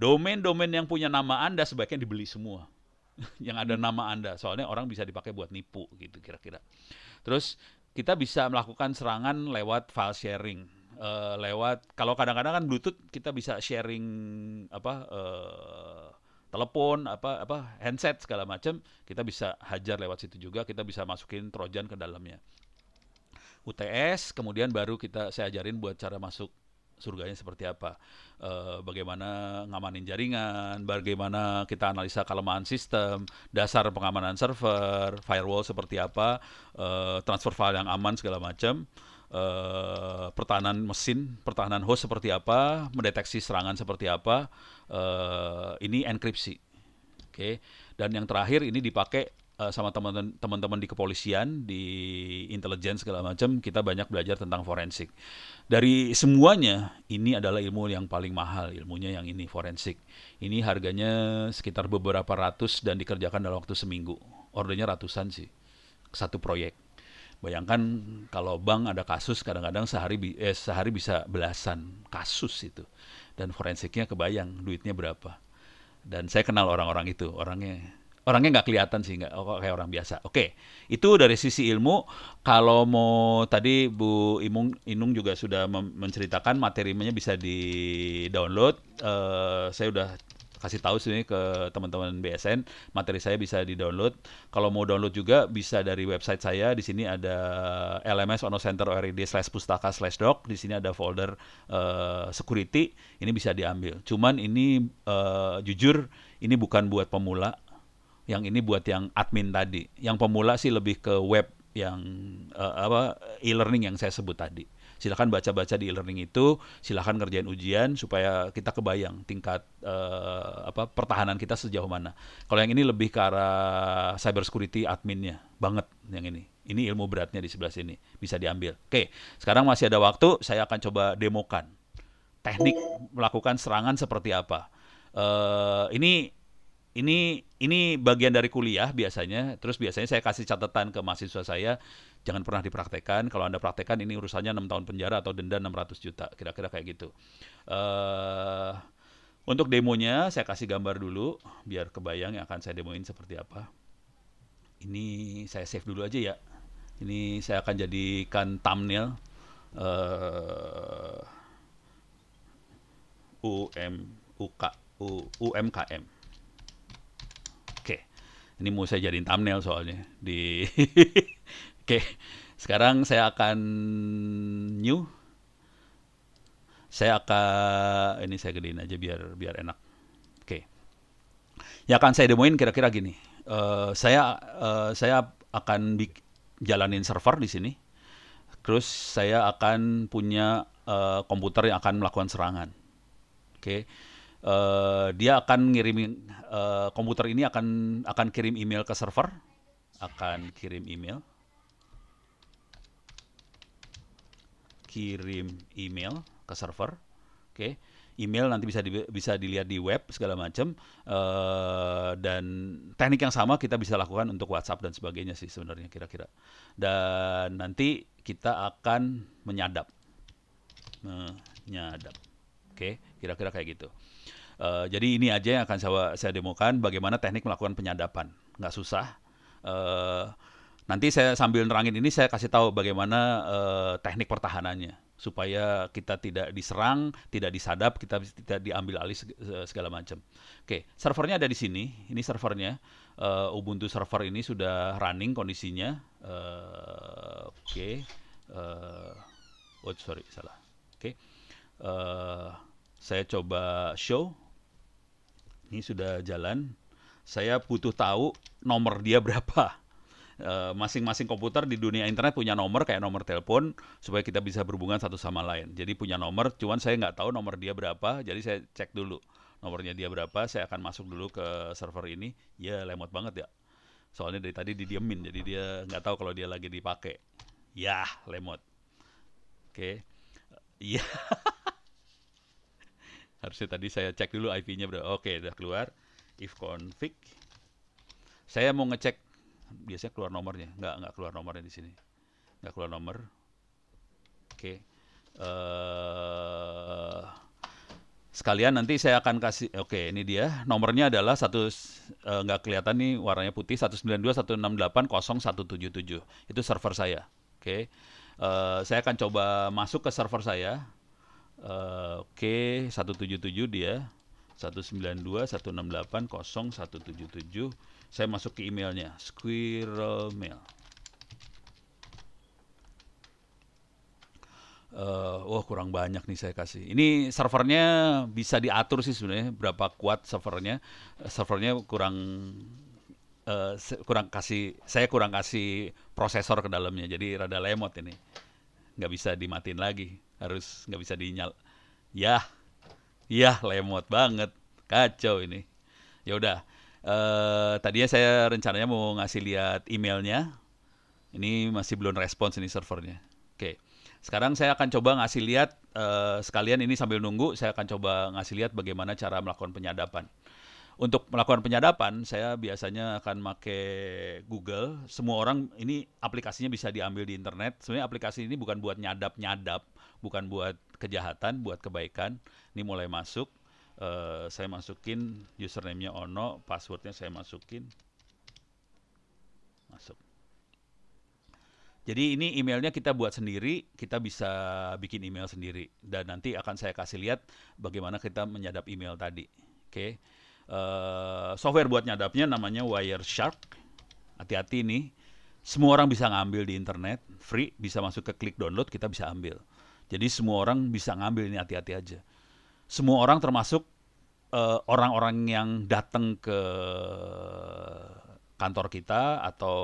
Domain-domain yang punya nama Anda sebaiknya dibeli semua. Yang ada nama Anda. Soalnya orang bisa dipakai buat nipu gitu kira-kira. Terus kita bisa melakukan serangan lewat file sharing. Kalau kadang-kadang kan Bluetooth kita bisa sharing telepon handset segala macam, kita bisa hajar lewat situ juga, kita bisa masukin trojan ke dalamnya. UTS kemudian baru saya ajarin buat cara masuk surganya seperti apa, bagaimana ngamanin jaringan, bagaimana kita analisa kelemahan sistem, dasar pengamanan server, firewall seperti apa, transfer file yang aman segala macam, pertahanan mesin, pertahanan host seperti apa, mendeteksi serangan seperti apa, ini enkripsi. Oke. Dan yang terakhir ini dipakai sama teman-teman di kepolisian, di intelijen segala macam, kita banyak belajar tentang forensik. Dari semuanya, ini adalah ilmu yang paling mahal, ilmunya yang ini, forensik. Ini harganya sekitar beberapa ratus dan dikerjakan dalam waktu seminggu. Ordernya ratusan sih, satu proyek. Bayangkan kalau bank ada kasus, kadang-kadang sehari bisa belasan kasus itu. Dan forensiknya kebayang duitnya berapa. Dan saya kenal orang-orang itu, orangnya Orangnya nggak kelihatan sih, nggak kayak orang biasa. Oke, itu dari sisi ilmu. Kalau mau tadi Bu Inung juga sudah menceritakan materinya bisa di-download. Saya udah kasih tahu sini ke teman-teman BSN, materi saya bisa di-download. Kalau mau download juga bisa dari website saya. Di sini ada lms.onocenter.org/pustaka/doc. Di sini ada folder security. Ini bisa diambil. Cuman ini jujur ini bukan buat pemula, yang ini buat yang admin tadi. Yang pemula sih lebih ke web yang e-learning yang saya sebut tadi. Silakan baca-baca di e-learning itu, silakan ngerjain ujian supaya kita kebayang tingkat pertahanan kita sejauh mana. Kalau yang ini lebih ke arah cyber security adminnya banget yang ini. Ini ilmu beratnya di sebelah sini, bisa diambil. Oke, sekarang masih ada waktu, saya akan coba demokan teknik melakukan serangan seperti apa. Ini bagian dari kuliah biasanya. Terus biasanya saya kasih catatan ke mahasiswa saya, jangan pernah dipraktekkan. Kalau Anda praktekkan ini urusannya 6 tahun penjara atau denda 600 juta. Kira-kira kayak gitu. Untuk demonya saya kasih gambar dulu biar kebayang yang akan saya demoin seperti apa. Ini saya save dulu aja ya. Ini saya akan jadikan thumbnail UMKM. Oke, ini mau saya jadiin thumbnail soalnya di. Oke, sekarang saya akan new. Saya akan ini saya gedein aja biar enak. Oke, yang akan saya demoin kira-kira gini. Saya akan jalanin server di sini. Terus saya akan punya komputer yang akan melakukan serangan. Oke. Dia akan ngirimin komputer ini akan kirim email ke server, kirim email ke server. Oke. Email nanti bisa dilihat di web segala macam, dan teknik yang sama kita bisa lakukan untuk WhatsApp dan sebagainya sih sebenarnya kira-kira. Dan nanti kita akan menyadap. Oke, kira-kira kayak gitu. Jadi ini aja yang akan saya demokan bagaimana teknik melakukan penyadapan. Nggak susah. Nanti saya sambil nerangin ini saya kasih tahu bagaimana teknik pertahanannya supaya kita tidak diserang, tidak disadap, kita tidak diambil alih segala macam. Oke, servernya ada di sini. Ini servernya. Ubuntu server ini sudah running kondisinya. Oke. Oh sorry salah. Oke. Saya coba show. Ini sudah jalan. Saya butuh tahu nomor dia berapa. Masing-masing komputer di dunia internet punya nomor kayak nomor telepon supaya kita bisa berhubungan satu sama lain. Jadi punya nomor, cuman saya nggak tahu nomor dia berapa. Jadi saya cek dulu nomornya dia berapa. Saya akan masuk dulu ke server ini. Ya lemot banget ya. Soalnya dari tadi didiemin, jadi dia nggak tahu kalau dia lagi dipakai. Ya lemot. Oke. Iya. Harusnya tadi saya cek dulu IP-nya berapa. Oke, udah keluar. If config. Saya mau ngecek, biasanya keluar nomornya. Nggak keluar nomornya di sini. Nggak keluar nomor. Oke. Sekalian nanti saya akan kasih, oke ini dia. Nomornya adalah nggak kelihatan nih warnanya putih, 192.168.0.177. Itu server saya. Oke. Saya akan coba masuk ke server saya. Oke, 177 dia. 192.168.0.177. Saya masuk ke emailnya, Squirrel Mail. Kurang banyak nih saya kasih. Ini servernya bisa diatur sih sebenarnya berapa kuat servernya. Servernya saya kurang kasih prosesor ke dalamnya, jadi rada lemot ini. Nggak bisa dimatiin lagi, nggak bisa lemot banget, kacau ini. Ya udah, tadinya saya rencananya mau ngasih lihat emailnya, ini masih belum respons ini servernya. Oke, sekarang saya akan coba ngasih lihat sekalian ini sambil nunggu, saya akan coba ngasih lihat bagaimana cara melakukan penyadapan. Untuk melakukan penyadapan, saya biasanya akan pakai Google. Semua orang, ini aplikasinya bisa diambil di internet. Sebenarnya aplikasi ini bukan buat nyadap-nyadap, bukan buat kejahatan, buat kebaikan. Ini mulai masuk. Saya masukin username-nya Ono, passwordnya saya masukin. masuk. Jadi ini emailnya kita buat sendiri, kita bisa bikin email sendiri. Dan nanti akan saya kasih lihat bagaimana kita menyadap email tadi. Oke. Software buat nyadapnya namanya Wireshark. Hati-hati nih, semua orang bisa ngambil di internet, free, bisa masuk ke klik download, kita bisa ambil. Jadi semua orang bisa ngambil, ini hati-hati aja. Semua orang termasuk orang-orang yang datang ke kantor kita atau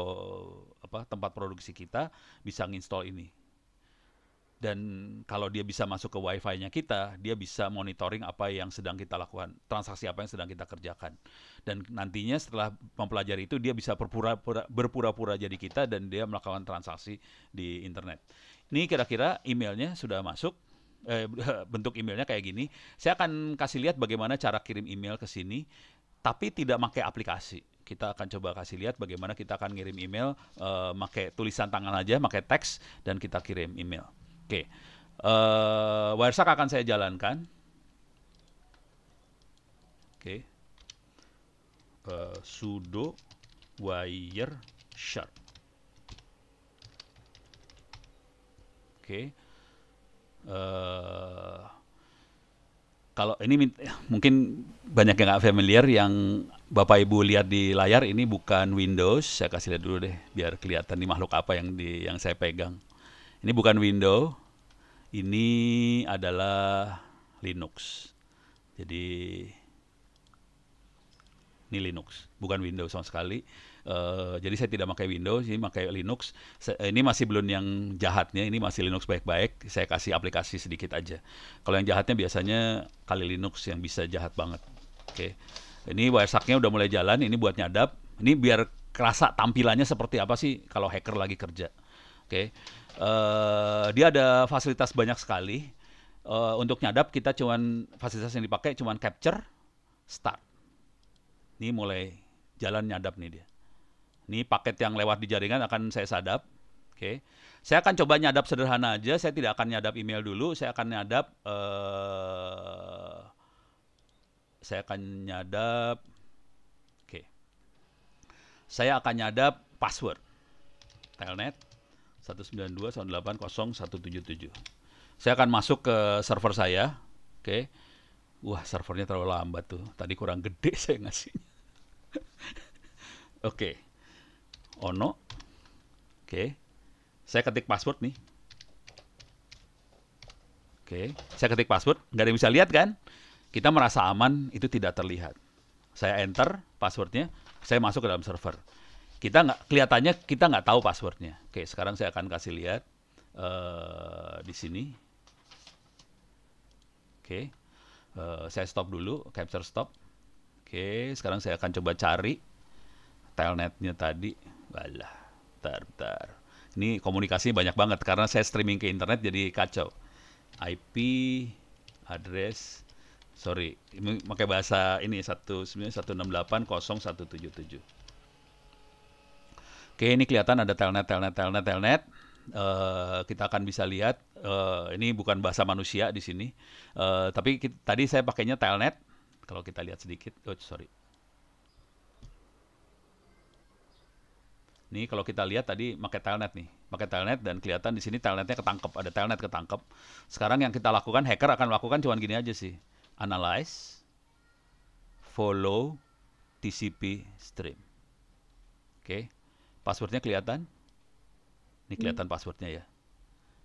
tempat produksi kita bisa nginstall ini. Dan kalau dia bisa masuk ke wifi-nya kita, dia bisa monitoring apa yang sedang kita lakukan, transaksi apa yang sedang kita kerjakan. Dan nantinya setelah mempelajari itu, dia bisa berpura-pura jadi kita dan dia melakukan transaksi di internet. Ini kira-kira emailnya sudah masuk, bentuk emailnya kayak gini. Saya akan kasih lihat bagaimana cara kirim email ke sini, tapi tidak pakai aplikasi. Kita akan coba kasih lihat bagaimana kita akan ngirim email, pakai tulisan tangan aja, pakai teks, dan kita kirim email. Oke, Wireshark akan saya jalankan. Oke, sudo Wireshark. Oke, kalau ini mungkin banyak yang nggak familiar, yang Bapak Ibu lihat di layar ini bukan Windows. Saya kasih lihat dulu deh, biar kelihatan nih makhluk apa yang saya pegang. Ini bukan Windows, ini adalah Linux. Jadi ini Linux, bukan Windows sama sekali. Jadi saya tidak pakai Windows, ini pakai Linux. Ini masih belum yang jahatnya, ini masih Linux baik-baik. Saya kasih aplikasi sedikit aja. Kalau yang jahatnya biasanya kali Linux yang bisa jahat banget. Oke, ini Wireshark-nya udah mulai jalan. Ini buat nyadap. Ini biar kerasa tampilannya seperti apa sih kalau hacker lagi kerja. Oke, dia ada fasilitas banyak sekali. Untuk nyadap kita fasilitas yang dipakai cuman capture, start. Ini mulai jalan nyadap nih dia. Ini paket yang lewat di jaringan akan saya sadap. Oke, saya akan coba nyadap sederhana aja. Saya tidak akan nyadap email dulu. Saya akan nyadap. Oke, saya akan nyadap password. Telnet 192.168.0.177. Saya akan masuk ke server saya. Oke. Wah, servernya terlalu lambat tuh. Tadi kurang gede saya ngasihnya. Oke. Ono. Oke. Saya ketik password nih. Oke. Saya ketik password. Nggak ada yang bisa lihat kan? Kita merasa aman, itu tidak terlihat. Saya enter passwordnya. Saya masuk ke dalam server. Kelihatannya kita nggak tahu passwordnya. Oke, sekarang saya akan kasih lihat di sini. Oke, saya stop dulu, capture stop. Oke, sekarang saya akan coba cari telnetnya tadi. Walah, tar. Ini komunikasi banyak banget karena saya streaming ke internet jadi kacau. IP address, sorry, ini pakai bahasa ini 192.168.0.177. Oke, ini kelihatan ada telnet. Kita akan bisa lihat, ini bukan bahasa manusia di sini, tapi tadi saya pakainya telnet. Kalau kita lihat sedikit, sorry. Ini kalau kita lihat tadi pakai telnet nih, dan kelihatan di sini telnetnya ketangkep, ada telnet ketangkep. Sekarang yang kita lakukan, hacker akan melakukan cuman gini aja sih, analyze, follow, TCP stream. Oke. Passwordnya kelihatan? Ini kelihatan passwordnya ya.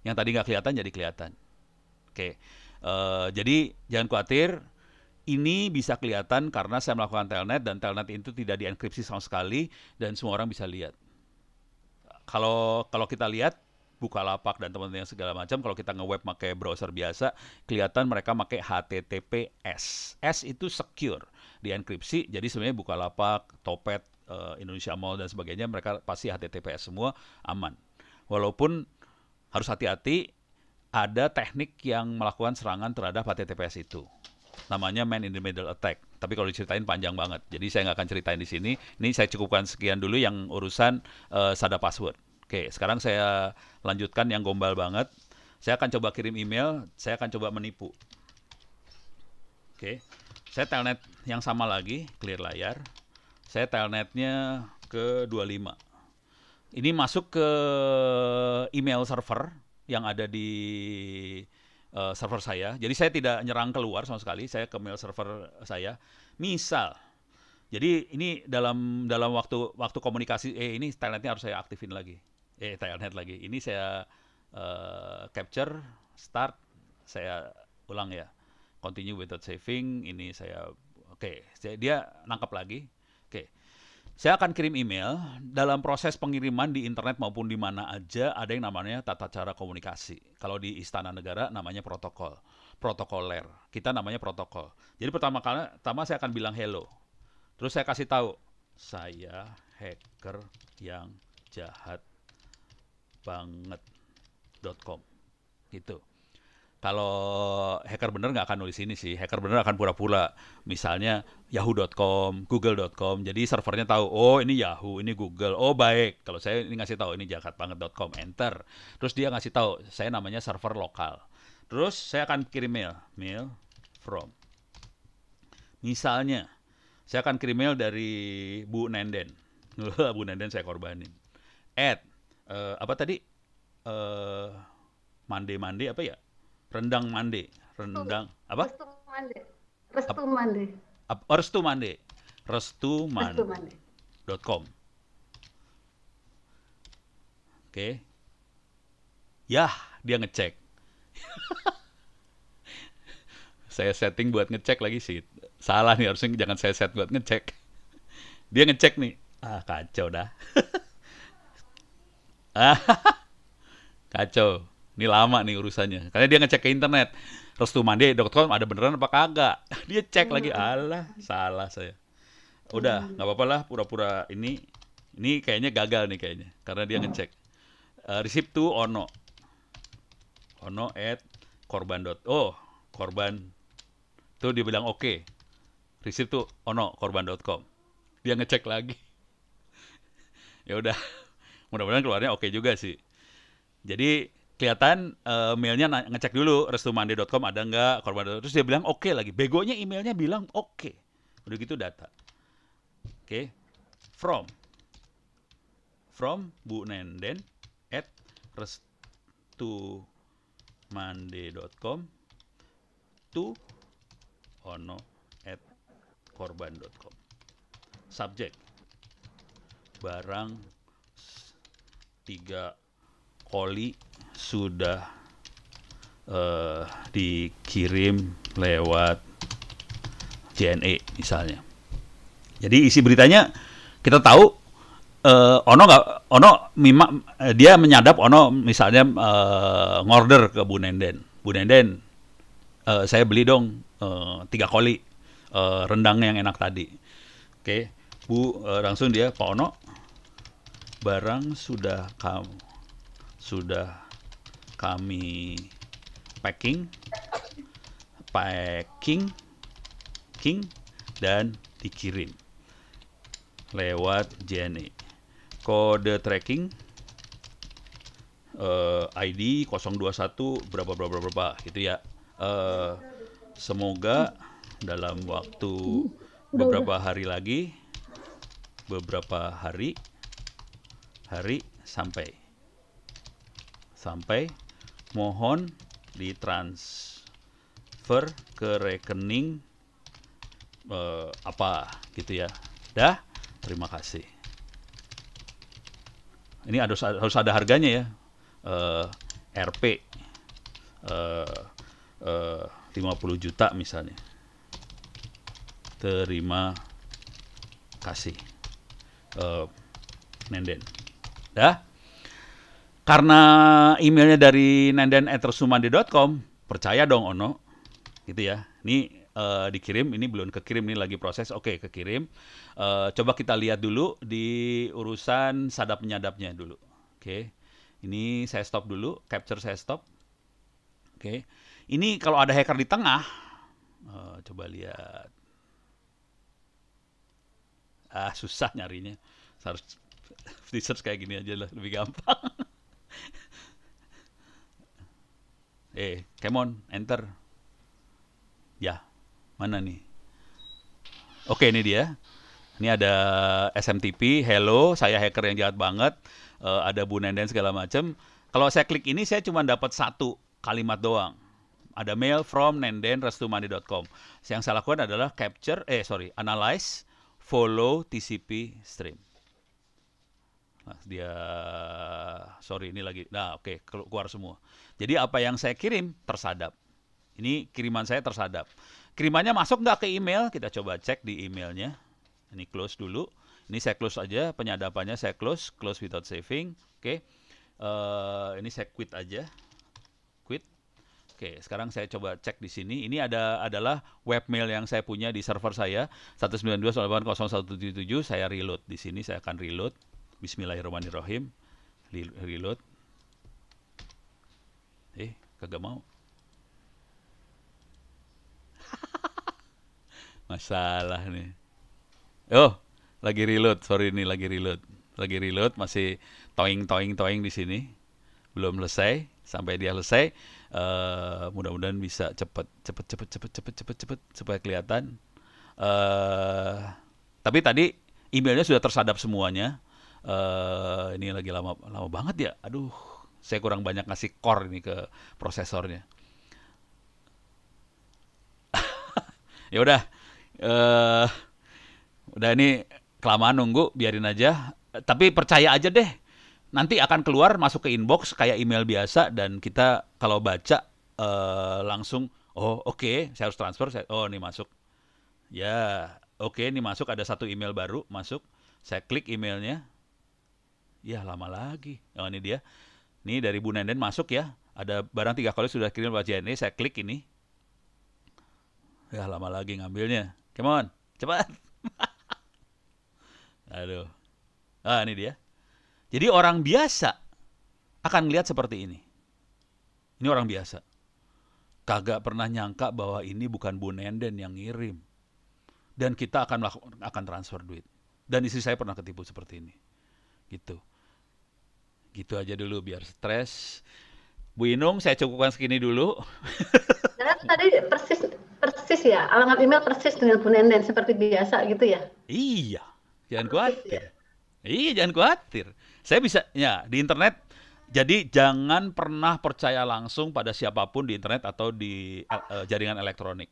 Yang tadi nggak kelihatan jadi kelihatan. Oke. Jadi jangan khawatir. Ini bisa kelihatan karena saya melakukan telnet dan telnet itu tidak dienkripsi sama sekali dan semua orang bisa lihat. Kalau kita lihat Bukalapak dan teman-teman yang segala macam, kalau kita nge-web pakai browser biasa, kelihatan mereka pakai HTTPS. S itu secure, dienkripsi. Jadi sebenarnya Bukalapak, Topet, Indonesia Mall dan sebagainya, mereka pasti HTTPS semua, aman. Walaupun harus hati-hati, ada teknik yang melakukan serangan terhadap HTTPS itu. Namanya man in the middle attack. Tapi kalau diceritain panjang banget. Jadi saya nggak akan ceritain di sini. Ini saya cukupkan sekian dulu yang urusan sadap password. Oke, sekarang saya lanjutkan yang gombal banget. Saya akan coba kirim email, saya akan coba menipu. Oke, saya telnet yang sama lagi, clear layar. Saya telnetnya ke 25. Ini masuk ke email server yang ada di server saya. Jadi saya tidak nyerang keluar sama sekali, saya ke mail server saya. Misal, jadi ini dalam waktu komunikasi, ini telnetnya harus saya aktifin lagi. Telnet lagi. Ini saya capture, start, saya ulang ya. Continue without saving, ini saya oke, dia nangkap lagi. Oke. Saya akan kirim email. Dalam proses pengiriman di internet maupun di mana aja ada yang namanya tata cara komunikasi. Kalau di Istana Negara namanya protokol, protokoler. Kita namanya protokol. Jadi pertama saya akan bilang hello. Terus saya kasih tahu, saya hacker yang jahat banget.com. Gitu. Kalau hacker bener nggak akan nulis ini sih, hacker bener akan pura-pura. Misalnya yahoo.com, google.com, jadi servernya tahu, oh ini Yahoo, ini Google, oh baik. Kalau saya ini ngasih tahu ini jahatbanget.com, enter. Terus dia ngasih tahu, saya namanya server lokal. Terus saya akan kirim mail from. Misalnya, saya akan kirim mail dari Bu Nenden. Bu Nenden saya korbanin. Apa tadi? Mande apa ya? Rendang Mande. Rendang apa? Restu Mande. Restu Mande. restumande.com. Oke. Yah, dia ngecek. Saya setting buat ngecek lagi sih. Salah nih, harusnya jangan saya set buat ngecek. Dia ngecek nih. Kacau dah. Kacau. Ini lama nih urusannya. Karena dia ngecek ke internet. restumande.com ada beneran apa kagak. Dia cek lagi. Alah, salah saya. Udah, nggak apa-apa lah. Pura-pura ini kayaknya gagal nih kayaknya. Karena dia ngecek. Receipt to Ono. Ono at korban. Korban. Tuh dia bilang oke. Receipt to Ono korban.com. Dia ngecek lagi. Ya udah. Mudah-mudahan keluarnya oke juga sih. Jadi kelihatan mailnya ngecek dulu restumande.com ada nggak korban. Terus dia bilang oke lagi. Begonya emailnya bilang oke. Udah gitu data. Oke. From Bu Nenden at restumande.com to ono at korban.com. Subject barang 3 koli sudah dikirim lewat JNE misalnya. Jadi isi beritanya kita tahu dia menyadap Ono misalnya ngorder ke Bu Nenden. Bu Nenden, saya beli dong 3 koli rendang yang enak tadi. Oke, Bu, langsung dia Pak Ono, barang sudah kami packing dan dikirim lewat JNE. Kode tracking ID 021 berapa gitu ya. Semoga dalam waktu beberapa hari lagi, beberapa hari sampai mohon ditransfer ke rekening apa gitu ya. Dah, terima kasih. Ini harus ada harganya ya. RP 50 juta misalnya. Terima kasih. Nenden. Dah. Karena emailnya dari nenden@restumande.com, percaya dong Ono. Gitu ya. Ini dikirim, ini belum kekirim, ini lagi proses. Oke, kekirim. Coba kita lihat dulu di urusan sadap menyadapnya dulu. Oke. Ini saya stop dulu, capture saya stop. Oke. Ini kalau ada hacker di tengah, coba lihat. Susah nyarinya. Harus di search kayak gini aja lah, lebih gampang. Come on, enter. Ya, mana nih? Oke, ini dia. Ini ada SMTP, hello, saya hacker yang jahat banget. ada Bu Nenden segala macam. Kalau saya klik ini saya cuma dapat satu kalimat doang. Ada mail from nenden@restumani.com. Yang saya lakukan adalah analyze, follow TCP stream. Nah, ini lagi. Nah, oke, keluar semua. Jadi apa yang saya kirim tersadap. Ini kiriman saya tersadap. Kirimannya masuk nggak ke email? Kita coba cek di emailnya. Ini close dulu. Ini saya close aja, penyadapannya saya close without saving. Oke. Ini saya quit aja. Quit. Oke, sekarang saya coba cek di sini. Ini adalah webmail yang saya punya di server saya 192.168.0177. Saya reload di sini. Saya akan reload. Bismillahirrahmanirrahim. Reload. Kagak mau. Masalah nih. Oh, lagi reload. Sorry, ini lagi reload. Masih toing di sini. Belum selesai. Sampai dia selesai. Mudah-mudahan bisa cepet supaya kelihatan. Tapi tadi emailnya sudah tersadap semuanya. Ini lagi lama banget ya. Aduh, saya kurang banyak ngasih core ini ke prosesornya. Ya udah, udah ini kelamaan nunggu, biarin aja. Tapi percaya aja deh, nanti akan keluar masuk ke inbox kayak email biasa dan kita kalau baca langsung, oh oke, saya harus transfer, oh ini masuk. Ya, oke, ini masuk, ada satu email baru masuk. Saya klik emailnya. Ya, lama lagi. Oh, ini dia. Ini dari Bu Nenden masuk ya. Ada barang 3 kali sudah kirim lewat JNE, saya klik ini. Ya, lama lagi ngambilnya. Come on, cepat. Aduh. Ini dia. Jadi orang biasa akan lihat seperti ini. Ini orang biasa. Kagak pernah nyangka bahwa ini bukan Bu Nenden yang ngirim. Dan kita akan transfer duit. Dan istri saya pernah ketipu seperti ini. Gitu. Gitu aja dulu biar stres. Bu Inung, saya cukupkan segini dulu. Dan tadi persis ya, alamat email persis dengan Bu Nenden seperti biasa gitu ya? Iya, jangan khawatir. Iya, jangan khawatir. Saya bisa, ya di internet. Jadi jangan pernah percaya langsung pada siapapun di internet atau di jaringan elektronik.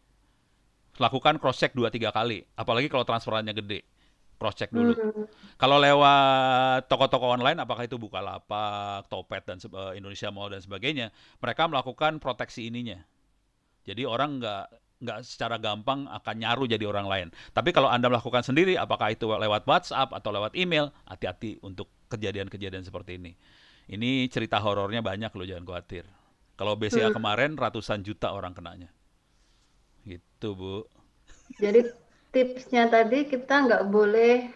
Lakukan cross check 2-3 kali, apalagi kalau transferannya gede. Cross check dulu. Kalau lewat toko-toko online, apakah itu Bukalapak, Topet dan Indonesia Mall dan sebagainya, mereka melakukan proteksi ininya. Jadi orang nggak secara gampang akan nyaru jadi orang lain. Tapi kalau Anda melakukan sendiri, apakah itu lewat WhatsApp atau lewat email, hati-hati untuk kejadian-kejadian seperti ini. Ini cerita horornya banyak loh, jangan khawatir. Kalau BCA kemarin ratusan juta orang kenanya. Gitu, Bu. Jadi tipsnya tadi kita nggak boleh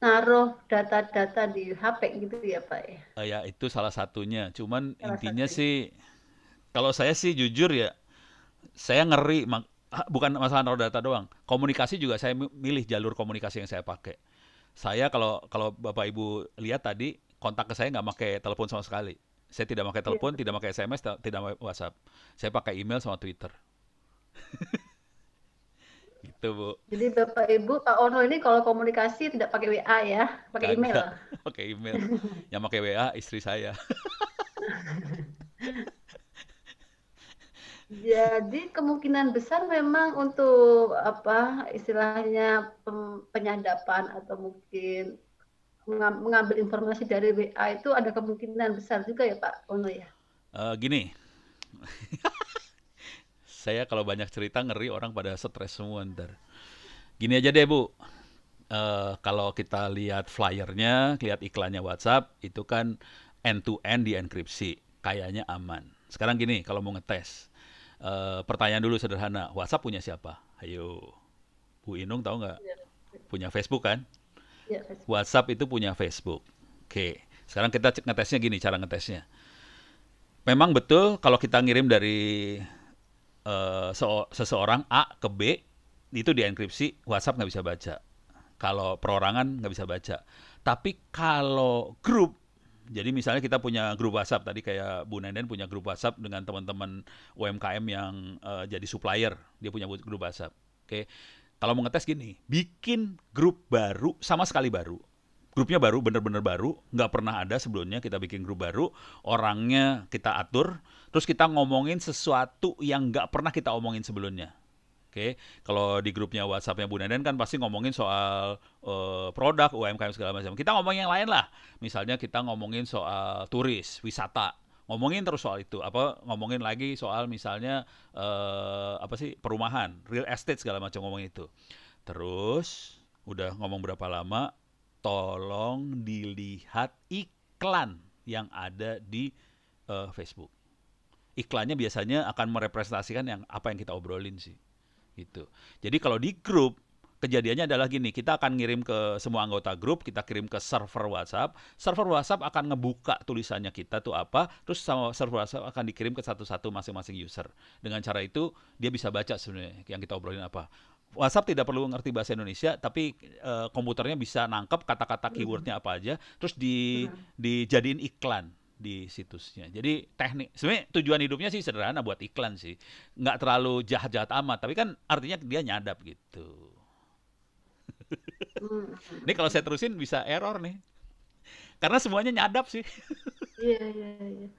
naruh data-data di HP gitu ya Pak ya? Ya itu salah satunya. Cuman intinya sih, kalau saya sih jujur ya, saya ngeri. Bukan masalah naruh data doang. Komunikasi juga saya milih jalur komunikasi yang saya pakai. Saya kalau Bapak Ibu lihat tadi, kontak ke saya nggak pakai telepon sama sekali. Saya tidak pakai telepon, tidak pakai SMS, tidak pakai WhatsApp. Saya pakai email sama Twitter. Gitu, Bu. Jadi Bapak Ibu, Pak Ono ini kalau komunikasi tidak pakai WA ya, pakai email. Pakai email. Yang pakai WA istri saya. Jadi kemungkinan besar memang untuk apa istilahnya penyadapan atau mungkin mengambil informasi dari WA itu ada kemungkinan besar juga ya Pak Ono ya. Gini. Saya kalau banyak cerita ngeri orang pada stres semua ntar. Gini aja deh Bu, kalau kita lihat flyernya, lihat iklannya WhatsApp, itu kan end-to-end dienkripsi, kayaknya aman. Sekarang gini, kalau mau ngetes, pertanyaan dulu sederhana, WhatsApp punya siapa? Ayo, Bu Inung tahu nggak? Punya Facebook kan? Ya, Facebook. WhatsApp itu punya Facebook. Oke, sekarang kita ngetesnya gini, cara ngetesnya. Memang betul kalau kita ngirim dari seseorang A ke B itu dienkripsi, WhatsApp nggak bisa baca. Kalau perorangan nggak bisa baca. Tapi kalau grup, jadi misalnya kita punya grup WhatsApp, tadi kayak Bu Nenden punya grup WhatsApp dengan teman-teman UMKM yang jadi supplier, dia punya grup WhatsApp. Oke, kalau mau ngetes gini, bikin grup baru, sama sekali baru. Grupnya baru, bener-bener baru, nggak pernah ada sebelumnya. Kita bikin grup baru, orangnya kita atur, terus kita ngomongin sesuatu yang nggak pernah kita omongin sebelumnya. Oke, kalau di grupnya WhatsApp-nya Bu Nenden kan pasti ngomongin soal produk, UMKM segala macam. Kita ngomongin yang lain lah. Misalnya kita ngomongin soal turis, wisata. Ngomongin terus soal itu. Apa ngomongin lagi soal misalnya apa sih perumahan, real estate segala macam ngomongin itu. Terus udah ngomong berapa lama, tolong dilihat iklan yang ada di Facebook. Iklannya biasanya akan merepresentasikan yang apa yang kita obrolin sih. Gitu. Jadi kalau di grup, kejadiannya adalah gini, kita akan ngirim ke semua anggota grup, kita kirim ke server WhatsApp akan ngebuka tulisannya kita tuh apa, terus sama server WhatsApp akan dikirim ke satu-satu masing-masing user. Dengan cara itu, dia bisa baca sebenarnya yang kita obrolin apa. WhatsApp tidak perlu ngerti bahasa Indonesia, tapi komputernya bisa nangkep kata-kata keywordnya apa aja, terus dijadiin iklan di situsnya. Jadi teknik, sebenarnya tujuan hidupnya sih sederhana buat iklan sih. Nggak terlalu jahat-jahat amat, tapi kan artinya dia nyadap gitu. Ini kalau saya terusin bisa error nih. Karena semuanya nyadap sih. Iya, iya, iya.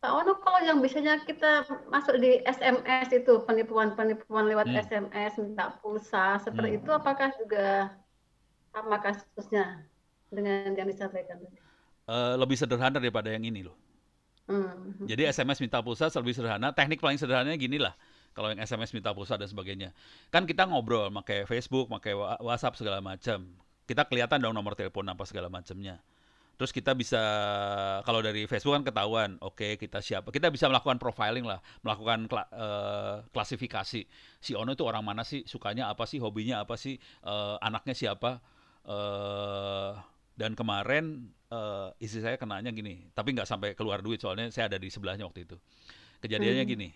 Pak Ono, kalau yang biasanya kita masuk di SMS itu, penipuan-penipuan lewat SMS, minta pulsa, seperti itu, apakah juga sama kasusnya dengan yang disampaikan tadi? Lebih sederhana daripada yang ini loh. Jadi SMS minta pulsa lebih sederhana. Teknik paling sederhananya gini lah. Kalau yang SMS minta pulsa dan sebagainya. Kan kita ngobrol, pakai Facebook, pakai WhatsApp segala macam. Kita kelihatan dong nomor telepon apa segala macamnya. Terus kita bisa, kalau dari Facebook kan ketahuan, oke kita siapa. Kita bisa melakukan profiling lah, melakukan klasifikasi. Si Ono itu orang mana sih, sukanya apa sih, hobinya apa sih, anaknya siapa. Dan kemarin istri saya kenanya gini, tapi nggak sampai keluar duit soalnya saya ada di sebelahnya waktu itu. Kejadiannya gini,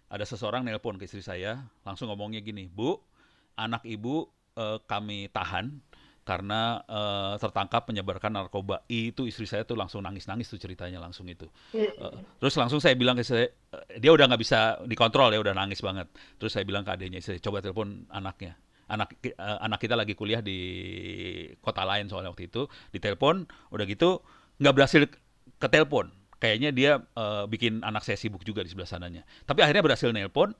ada seseorang nelpon ke istri saya, langsung ngomongnya gini, Bu, anak ibu kami tahan karena tertangkap menyebarkan narkoba. Itu istri saya tuh langsung nangis-nangis tuh ceritanya langsung itu. Terus langsung saya bilang ke saya, dia udah nggak bisa dikontrol ya, udah nangis banget. Terus saya bilang ke adiknya, saya coba telepon anaknya. Anak kita lagi kuliah di kota lain soalnya waktu itu, ditelepon, udah gitu nggak berhasil ke telepon. Kayaknya dia bikin anak saya sibuk juga di sebelah sananya. Tapi akhirnya berhasil nelpon,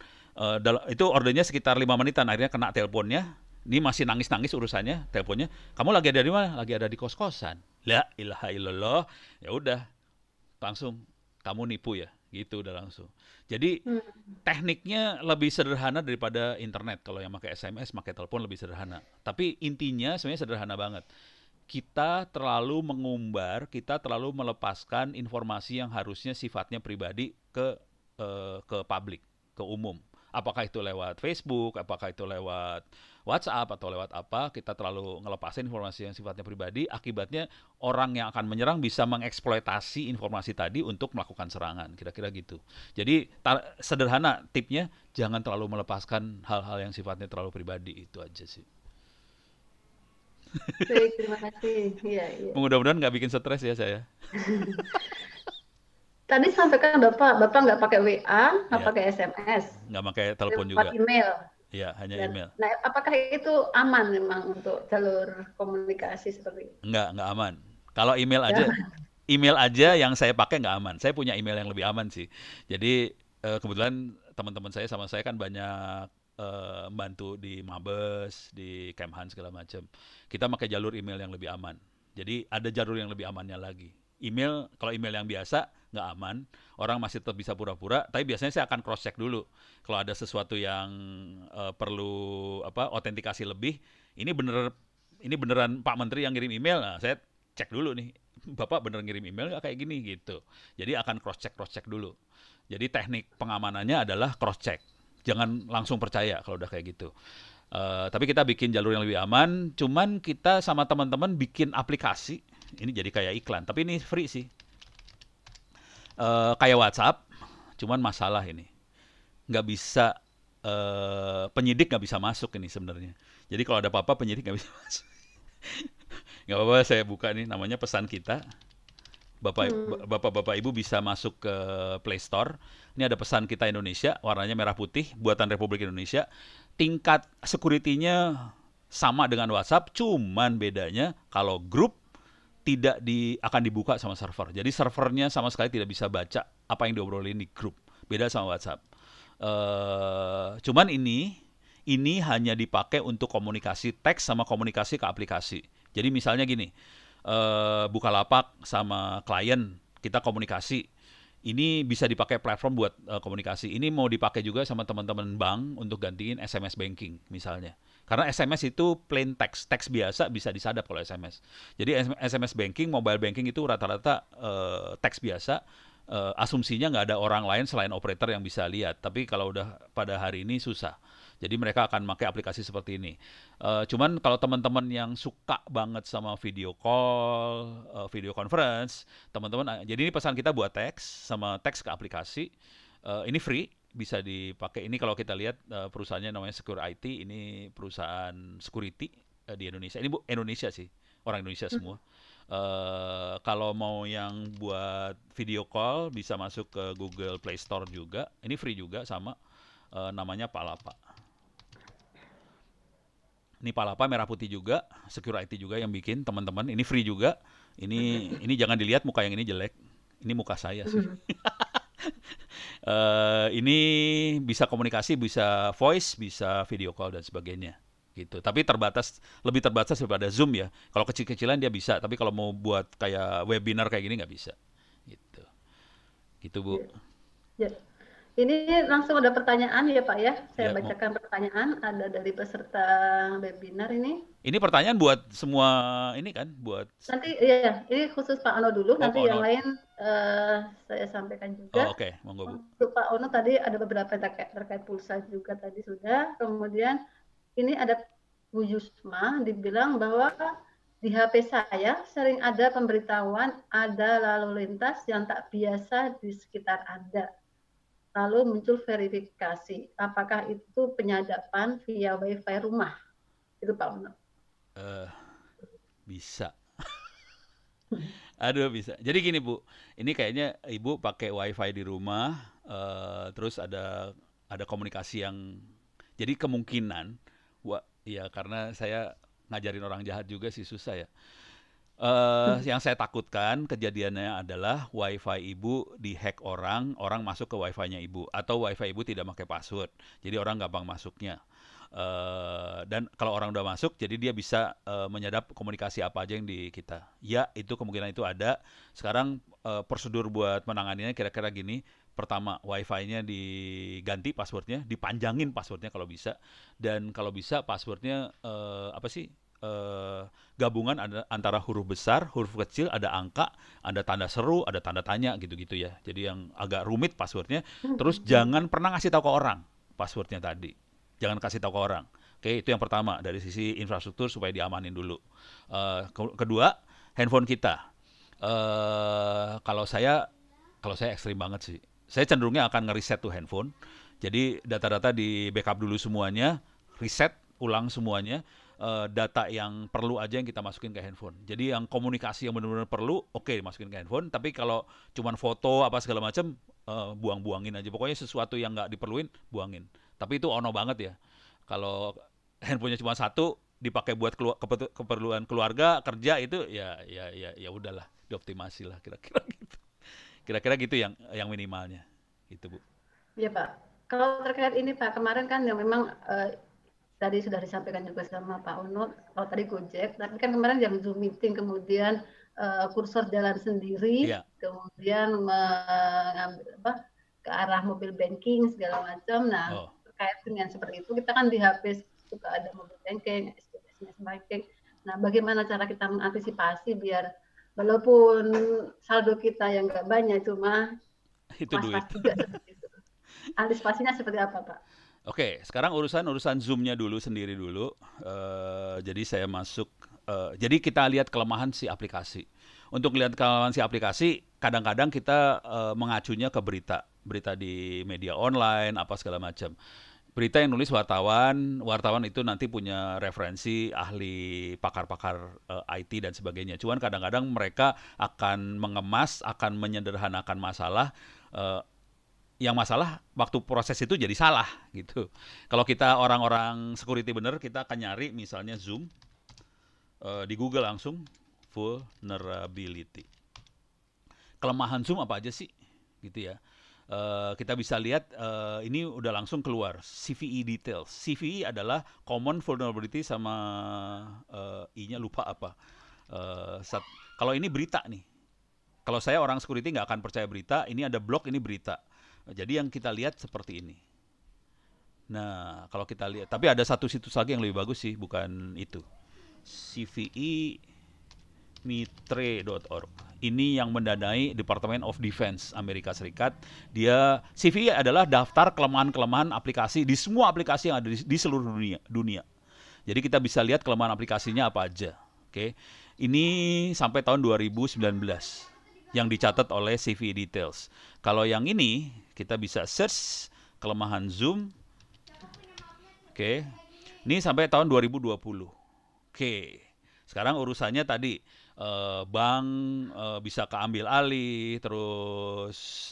itu ordernya sekitar 5 menitan, akhirnya kena teleponnya. Ini masih nangis-nangis urusannya, teleponnya. Kamu lagi ada di mana? Lagi ada di kos-kosan. La ilaha illallah. Ya udah, langsung kamu nipu ya, gitu udah langsung. Jadi tekniknya lebih sederhana daripada internet. Kalau yang pakai SMS, pakai telepon lebih sederhana. Tapi intinya sebenarnya sederhana banget. Kita terlalu mengumbar, kita terlalu melepaskan informasi yang harusnya sifatnya pribadi ke publik, ke umum. Apakah itu lewat Facebook, apakah itu lewat WhatsApp atau lewat apa, kita terlalu ngelepasin informasi yang sifatnya pribadi, akibatnya orang yang akan menyerang bisa mengeksploitasi informasi tadi untuk melakukan serangan, kira-kira gitu. Jadi sederhana tipnya, jangan terlalu melepaskan hal-hal yang sifatnya terlalu pribadi, itu aja sih. Baik, terima kasih. Iya, iya. Mudah-mudahan nggak bikin stres ya saya. Tadi sampaikan Bapak nggak pakai WA, nggak Ya, pakai SMS, nggak pakai telepon lewat juga. email. Ya, hanya Dan, email. nah, apakah itu aman memang untuk jalur komunikasi seperti itu? Nggak aman. Kalau email Ya. aja, email aja yang saya pakai nggak aman. Saya punya email yang lebih aman sih. Jadi kebetulan teman-teman saya sama saya kan banyak membantu di Mabes, di Kemhan segala macam. Kita pakai jalur email yang lebih aman. Jadi ada jalur yang lebih amannya lagi. Email, kalau email yang biasa nggak aman, orang masih tetap bisa pura-pura. Tapi biasanya saya akan cross check dulu. Kalau ada sesuatu yang perlu autentikasi lebih, ini beneran Pak Menteri yang ngirim email. Nah, saya cek dulu nih, Bapak bener ngirim email nggak kayak gini gitu. Jadi akan cross check dulu. Jadi teknik pengamanannya adalah cross check. Jangan langsung percaya kalau udah kayak gitu. Tapi kita bikin jalur yang lebih aman. Cuman kita sama teman-teman bikin aplikasi. Ini jadi kayak iklan, tapi ini free sih. Kayak WhatsApp, cuman masalah ini nggak bisa, penyidik nggak bisa masuk ini sebenarnya. Jadi kalau ada apa-apa penyidik nggak bisa masuk. Nggak apa-apa, saya buka nih, namanya pesan kita. Bapak-bapak Ibu bisa masuk ke Play Store. Ini ada pesan kita Indonesia, warnanya merah putih, buatan Republik Indonesia. Tingkat security-nya sama dengan WhatsApp, cuman bedanya kalau grup tidak akan dibuka sama server. Jadi servernya sama sekali tidak bisa baca apa yang diobrolin di grup. Beda sama WhatsApp. Cuman ini hanya dipakai untuk komunikasi teks sama komunikasi ke aplikasi. Jadi misalnya gini, Bukalapak sama klien kita komunikasi. Ini bisa dipakai platform buat komunikasi. Ini mau dipakai juga sama teman-teman bank untuk gantiin SMS banking misalnya. Karena SMS itu plain text, teks biasa bisa disadap kalau SMS. Jadi SMS banking, mobile banking itu rata-rata teks biasa. Asumsinya nggak ada orang lain selain operator yang bisa lihat. Tapi kalau udah pada hari ini susah. Jadi mereka akan pakai aplikasi seperti ini. Cuman kalau teman-teman yang suka banget sama video call, video conference, teman-teman, jadi ini pesan kita buat teks sama teks ke aplikasi. Ini free, bisa dipakai. Ini kalau kita lihat perusahaannya namanya Secure IT, ini perusahaan security di Indonesia. Ini Indonesia sih, orang Indonesia semua. Kalau mau yang buat video call bisa masuk ke Google Play Store juga. Ini free juga sama namanya Palapa. Ini Palapa merah putih juga, Secure IT juga yang bikin teman-teman. Ini free juga. Ini jangan dilihat muka yang ini jelek. Ini muka saya sih. Ini bisa komunikasi, bisa voice, bisa video call dan sebagainya. Gitu. Tapi lebih terbatas daripada Zoom ya. Kalau kecil-kecilan dia bisa, tapi kalau mau buat kayak webinar kayak gini nggak bisa. Gitu. Gitu Bu. Ya. Ini langsung ada pertanyaan ya Pak ya. Saya Ya, bacakan pertanyaan ada dari peserta webinar ini. Ini pertanyaan buat semua ini kan, buat Nanti ya, ini khusus Pak Ono dulu. Nanti Pak yang Ono. lain saya sampaikan juga. Oke, monggo Bu. Untuk Pak Ono tadi ada beberapa terkait pulsa juga tadi sudah. Kemudian ini ada Bu Yusma dibilang bahwa di HP saya sering ada pemberitahuan ada lalu lintas yang tak biasa di sekitar Anda. Lalu muncul verifikasi. Apakah itu penyadapan via WiFi rumah? Itu Pak Ono. Bisa. Aduh bisa. Jadi gini Bu, ini kayaknya Ibu pakai WiFi di rumah, terus ada komunikasi yang, jadi kemungkinan, ya karena saya ngajarin orang jahat juga sih susah ya. Yang saya takutkan kejadiannya adalah WiFi Ibu dihack orang masuk ke WiFi-nya Ibu, atau WiFi Ibu tidak pakai password, jadi orang gampang masuknya. Dan kalau orang udah masuk, jadi dia bisa menyadap komunikasi apa aja yang di kita. Ya, itu kemungkinan itu ada. Sekarang prosedur buat menanganinya kira-kira gini. Pertama, WiFi-nya diganti passwordnya, dipanjangin passwordnya kalau bisa. Dan kalau bisa passwordnya gabungan antara huruf besar, huruf kecil, ada angka, ada tanda seru, ada tanda tanya gitu-gitu ya. Jadi yang agak rumit passwordnya. Terus jangan pernah ngasih tahu ke orang passwordnya tadi. Jangan kasih tahu ke orang. Oke, itu yang pertama dari sisi infrastruktur supaya diamanin dulu. Kedua, handphone kita. Kalau saya ekstrim banget sih. Saya cenderungnya akan ngeriset tuh handphone. Jadi data-data di backup dulu semuanya, reset ulang semuanya. Data yang perlu aja yang kita masukin ke handphone. Jadi yang komunikasi yang benar-benar perlu, oke, masukin ke handphone. Tapi kalau cuman foto apa segala macam, buang-buangin aja. Pokoknya sesuatu yang nggak diperluin, buangin. Tapi itu ono banget ya. Kalau handphonenya cuma satu, dipakai buat keperluan keluarga, kerja itu ya udahlah, dioptimasi lah kira-kira gitu. Kira-kira gitu yang minimalnya. Gitu Bu. Iya Pak. Kalau terkait ini Pak, kemarin kan yang memang tadi sudah disampaikan juga sama Pak Ono, kalau tadi Gojek, tapi kan kemarin yang Zoom meeting, kemudian kursor jalan sendiri, kemudian ke arah mobil banking segala macam. Nah, terkait dengan seperti itu, kita kan di HP suka ada mobil banking, SMS banking. Nah, bagaimana cara kita mengantisipasi biar walaupun saldo kita yang nggak banyak, cuma itu duit. Juga seperti itu. Antisipasinya seperti apa Pak? Oke, sekarang urusan Zoom-nya dulu sendiri dulu. Jadi saya masuk. Jadi kita lihat kelemahan si aplikasi. Untuk lihat kelemahan si aplikasi, kadang-kadang kita mengacunya ke berita di media online, apa segala macam. Berita yang nulis wartawan itu nanti punya referensi ahli pakar-pakar IT dan sebagainya. Cuman kadang-kadang mereka akan mengemas, akan menyederhanakan masalah. Yang masalah waktu proses itu jadi salah gitu. Kalau kita orang-orang security bener, kita akan nyari misalnya Zoom di Google langsung vulnerability. Kelemahan Zoom apa aja sih? Gitu ya. Kita bisa lihat ini udah langsung keluar CVE details. CVE adalah common vulnerability sama I-nya lupa apa. Kalau ini berita nih. Kalau saya orang security nggak akan percaya berita, ini ada blog, ini berita. Jadi yang kita lihat seperti ini. Nah, kalau kita lihat, tapi ada satu situs lagi yang lebih bagus sih, bukan itu. CVE mitre.org. Ini yang mendanai Department of Defense Amerika Serikat. Dia CVE adalah daftar kelemahan-kelemahan aplikasi di semua aplikasi yang ada di seluruh dunia. Jadi kita bisa lihat kelemahan aplikasinya apa aja. Oke. Ini sampai tahun 2019 yang dicatat oleh CVE Details. Kalau yang ini kita bisa search kelemahan Zoom. Oke. Ini sampai tahun 2020. Oke. Sekarang urusannya tadi bank bisa keambil alih, terus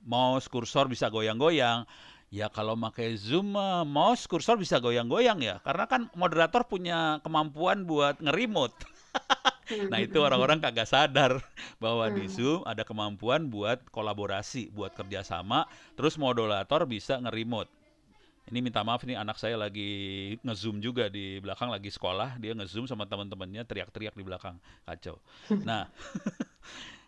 mouse kursor bisa goyang-goyang. Ya kalau pakai Zoom mouse kursor bisa goyang-goyang ya, karena kan moderator punya kemampuan buat nge-remote. Nah itu orang-orang kagak sadar bahwa di Zoom ada kemampuan buat kolaborasi, buat kerjasama, terus moderator bisa nge-remote. Ini minta maaf nih, anak saya lagi nge-zoom juga di belakang, lagi sekolah, dia nge-zoom sama teman-temannya, teriak-teriak di belakang, kacau. Nah,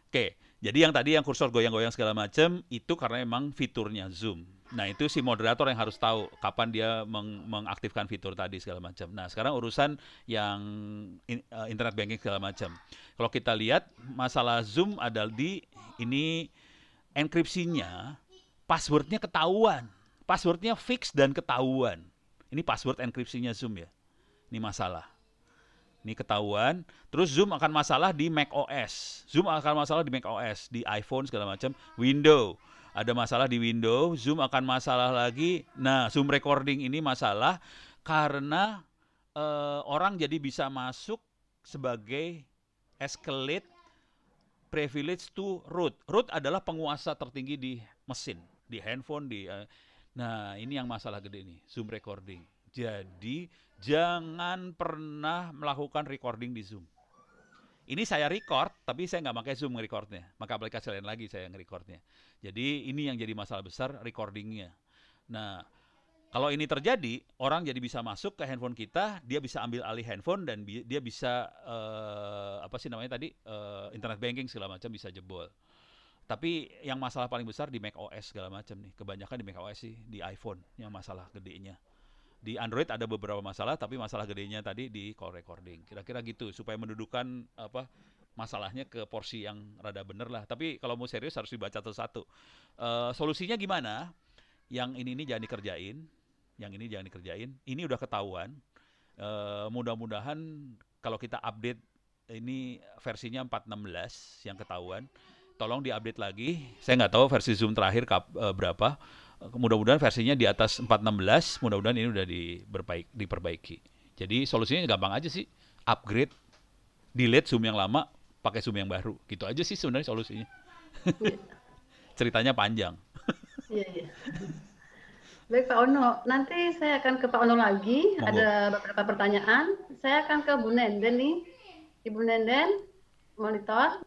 oke, jadi yang tadi yang kursor goyang-goyang segala macam itu karena emang fiturnya Zoom. Nah itu si moderator yang harus tahu kapan dia mengaktifkan fitur tadi segala macam. Nah sekarang urusan yang internet banking segala macam. Kalau kita lihat masalah Zoom ada di ini enkripsinya, passwordnya ketahuan. Passwordnya fix dan ketahuan. Ini password enkripsinya Zoom ya. Ini masalah. Ini ketahuan. Terus Zoom akan masalah di macOS. Zoom akan masalah di macOS, di iPhone segala macam. Windows ada masalah di Windows. Zoom akan masalah lagi. Nah, Zoom recording ini masalah karena orang jadi bisa masuk sebagai escalate privilege to root. Root adalah penguasa tertinggi di mesin, di handphone, Nah, ini yang masalah gede nih, Zoom recording. Jadi, jangan pernah melakukan recording di Zoom. Ini saya record, tapi saya nggak pakai Zoom nge-recordnya. Maka aplikasi lain lagi saya nge-recordnya. Jadi, ini yang jadi masalah besar, recordingnya. Nah, kalau ini terjadi, orang jadi bisa masuk ke handphone kita, dia bisa ambil alih handphone, dan dia bisa, internet banking segala macam bisa jebol. Tapi yang masalah paling besar di macOS segala macam nih. Kebanyakan di macOS sih, di iPhone yang masalah gedenya. Di Android ada beberapa masalah, tapi masalah gedenya tadi di call recording. Kira-kira gitu, supaya mendudukan masalahnya ke porsi yang rada bener lah. Tapi kalau mau serius harus dibaca satu-satu. Solusinya gimana? Yang ini jangan dikerjain. Yang ini jangan dikerjain. Ini udah ketahuan. Mudah-mudahan kalau kita update ini versinya 4.16 yang ketahuan. Tolong diupdate lagi. Saya nggak tahu versi Zoom terakhir berapa. Mudah-mudahan versinya di atas 4.16. Mudah-mudahan ini udah diperbaiki. Jadi solusinya gampang aja sih. Upgrade, delete Zoom yang lama, pakai Zoom yang baru. Gitu aja sih sebenarnya solusinya. Ceritanya panjang. Iya. Baik Pak Ono, nanti saya akan ke Pak Ono lagi. Monggo. Ada beberapa pertanyaan. Saya akan ke Bu Nenden nih. Ibu Nenden, monitor.